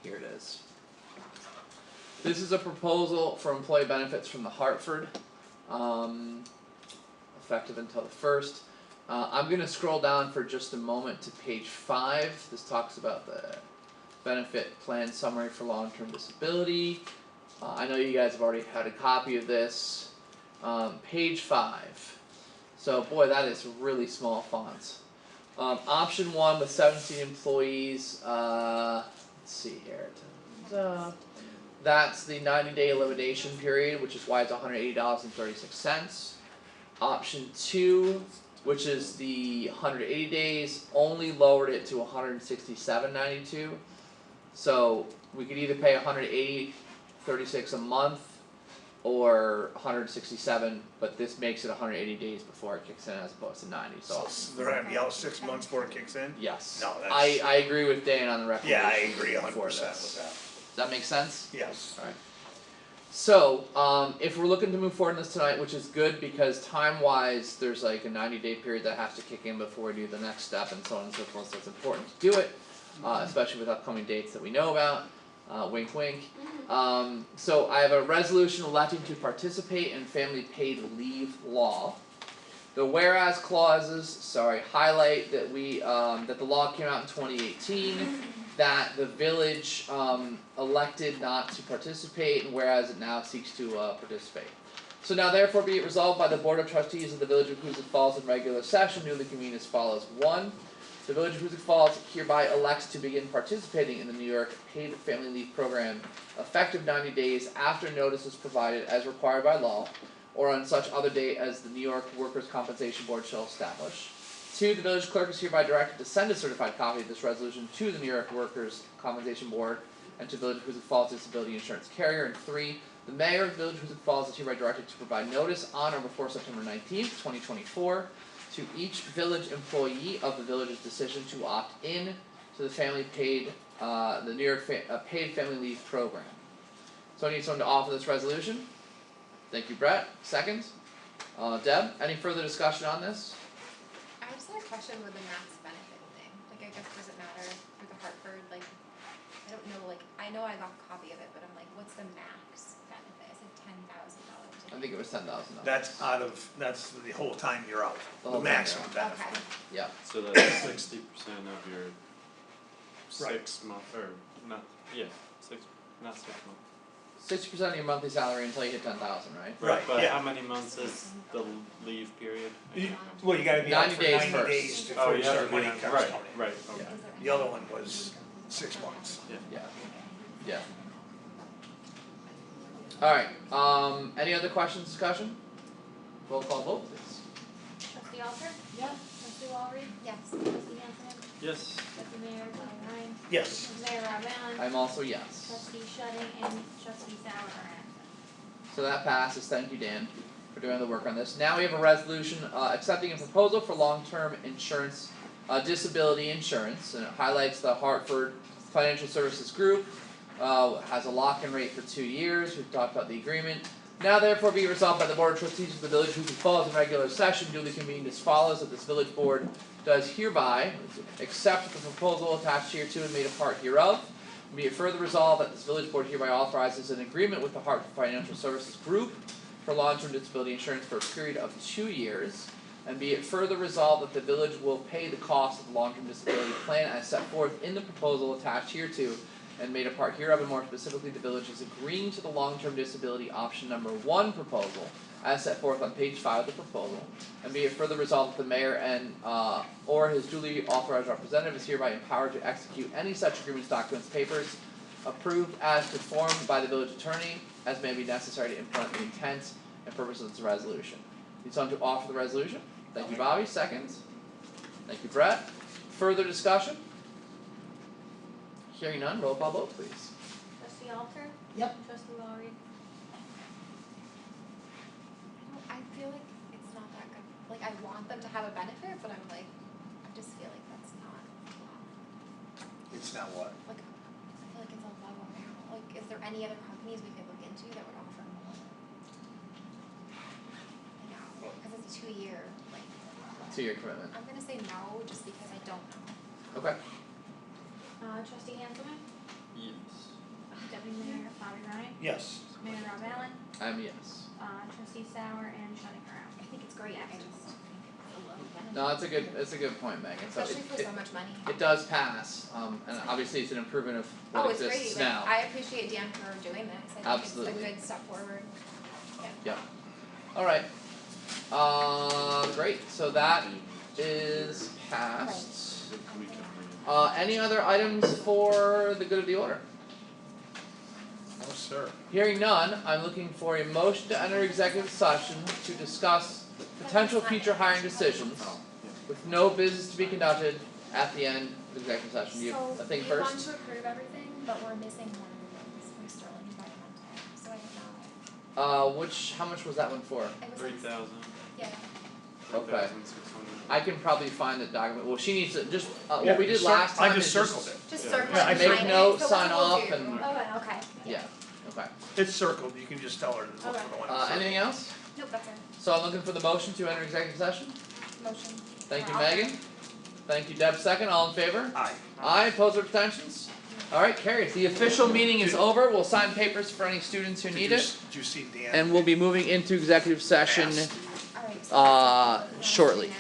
Here it is. This is a proposal for employee benefits from the Hartford, effective until the 1st. I'm going to scroll down for just a moment to page 5. This talks about the benefit plan summary for long-term disability. I know you guys have already had a copy of this. Page 5. So boy, that is really small fonts. Option 1 with 17 employees, let's see here. That's the 90-day elimination period, which is why it's $180.36. Option 2, which is the 180 days, only lowered it to $167.92. So we could either pay $180.36 a month or $167, but this makes it 180 days before it kicks in as opposed to 90. So they're gonna be out 6 months before it kicks in? yes, No, that's. I agree with Dan on the recommendation. Yeah, I agree 100% for with this. that. Does that make sense? Yes. Alright. So, if we're looking to move forward in this tonight, which is good because time-wise, there's like a 90-day period that has to kick in before we do the next step and so on and so forth, so it's important to do it, especially with upcoming dates that we know about. Wink wink. So I have a resolution electing to participate in family paid leave law. The whereas clauses, highlight that that the law came out in 2018, that the village elected not to participate, and whereas it now seeks to participate. So now therefore be it resolved by the Board of Trustees of the Village of Hoosick Falls in regular session, newly convened as follows. 1. The Village of Hoosick Falls hereby elects to begin participating in the New York Paid Family Leave Program effective 90 days after notice is provided as required by law, or on such other date as the New York Workers' Compensation Board shall establish. 2. The village clerk is hereby directed to send a certified copy of this resolution to the New York Workers' Compensation Board and to the Village of Hoosick Falls Disability Insurance Carrier. And 3. The mayor of the Village of Hoosick Falls is hereby directed to provide notice on or before September 19th, 2024, to each village employee of the village's decision to opt in to the family paid, the New York Paid Family Leave Program. So I need someone to offer this resolution. Thank you, Brett. Second. Deb, any further discussion on this? I just had a question with the max benefit thing, like I guess does it matter for the Hartford, like, I don't know, like, I know I got a copy of it, but I'm like, what's the max benefit? Is it $10,000? I think it was $10,000. That's the whole time you're out, The the whole time maximum you're benefit. Okay, Yeah, So that's 60% of your Right. 6 month, or not, yeah, not 6 months. 60% of your monthly salary until you hit 10,000, right? Right, But yeah. how many months is the leave period? Well, you gotta be out 90 for days 90 first. days Oh, before you you have start to be money on, comes right, coming in. right, okay. The other one was 6 months. Yeah. Yeah. Alright, any other questions, discussion? Roll call vote, please. Trustee Alter? Yeah. Trustee Walry? yes. Trustee Hanselman? Yes, Deputy Mayor Ryan? Yes. Mayor Rob Allen? I'm also yes. Trustee Shudding and Trustee Sauer are absent. So that passes, thank you Dan for doing the work on this. Now we have a resolution accepting a proposal for long-term insurance, disability insurance, and it highlights the Hartford Financial Services Group, has a lock-in rate for 2 years, we've talked about the agreement. Now therefore be resolved by the Board of Trustees of the Village of Hoosick Falls in regular session duly convened as follows, that this village board does hereby accept the proposal attached hereto and made a part hereof. Be it further resolved that this village board hereby authorizes an agreement with the Hartford Financial Services Group for long-term disability insurance for a period of 2 years. And be it further resolved that the village will pay the cost of the long-term disability plan as set forth in the proposal attached hereto and made a part hereof, and more specifically, the village is agreeing to the long-term disability option number 1 proposal as set forth on page 5 of the proposal. And be it further resolved that the mayor and or his duly authorized representative is hereby empowered to execute any such agreements, documents, papers approved as conformed by the village attorney as may be necessary to implement the intent and purpose of this resolution. Need someone to offer the resolution? Thank you, Bobby. Seconds. Thank you, Brett. Further discussion? Hearing none, roll call vote, please. Trustee Alter? Yep. Trustee Walry? I feel like it's not that good, like I want them to have a benefit, but I'm like, I just feel like that's not, It's not what? like, I feel like it's a low amount, like, is there any other companies we could look into that would offer more? I know, cause it's a 2-year, like, 2-year commitment. I'm gonna say no, just because I don't know. Okay. Trustee Hanselman? yes. Deputy Mayor Bobby Ryan? Yes. Mayor Rob Allen? I'm yes. Trustee Sauer and Shudding are out. I think it's great, I just think it's a low benefit. No, it's a good point, Megan. So Especially for so much money. it does pass, and obviously it's an improvement of what It's exists great, now. like, I appreciate Dan for doing this, I think Absolutely. it's a good step forward. Yep. Alright. Great, so that is passed. We can Any other items for the good of the order? No, sir. Hearing none, I'm looking for a motion to enter executive session to discuss potential future hiring decisions with no business to be conducted at the end of the executive session. Do you have a thing So we want first? to approve everything, but we're missing one of the things from Sterling Environmental, so I don't know. How much was that one for? It was like, 3,000. yeah, Okay. 3,600. I can probably find the document, well, she needs to, just, Yeah, what we did last time I is just just. circled it. just Yeah. circle Yeah, I and make sign it, note, so sign what we'll off, do- and- Okay, Yeah, okay. It's circled, you can just tell her to look for the one that's circled. Anything else? nope, that's it, So I'm looking for the motion to enter executive session. motion. Thank you, I'll- Megan. Thank you, Deb, second, all in favor? Aye. Aye, opposed or abstentions? Alright, carries, the official meeting is over, we'll sign papers for any students who need it, Did you see Dan? and we'll be moving into executive session Passed. Alright, so shortly. now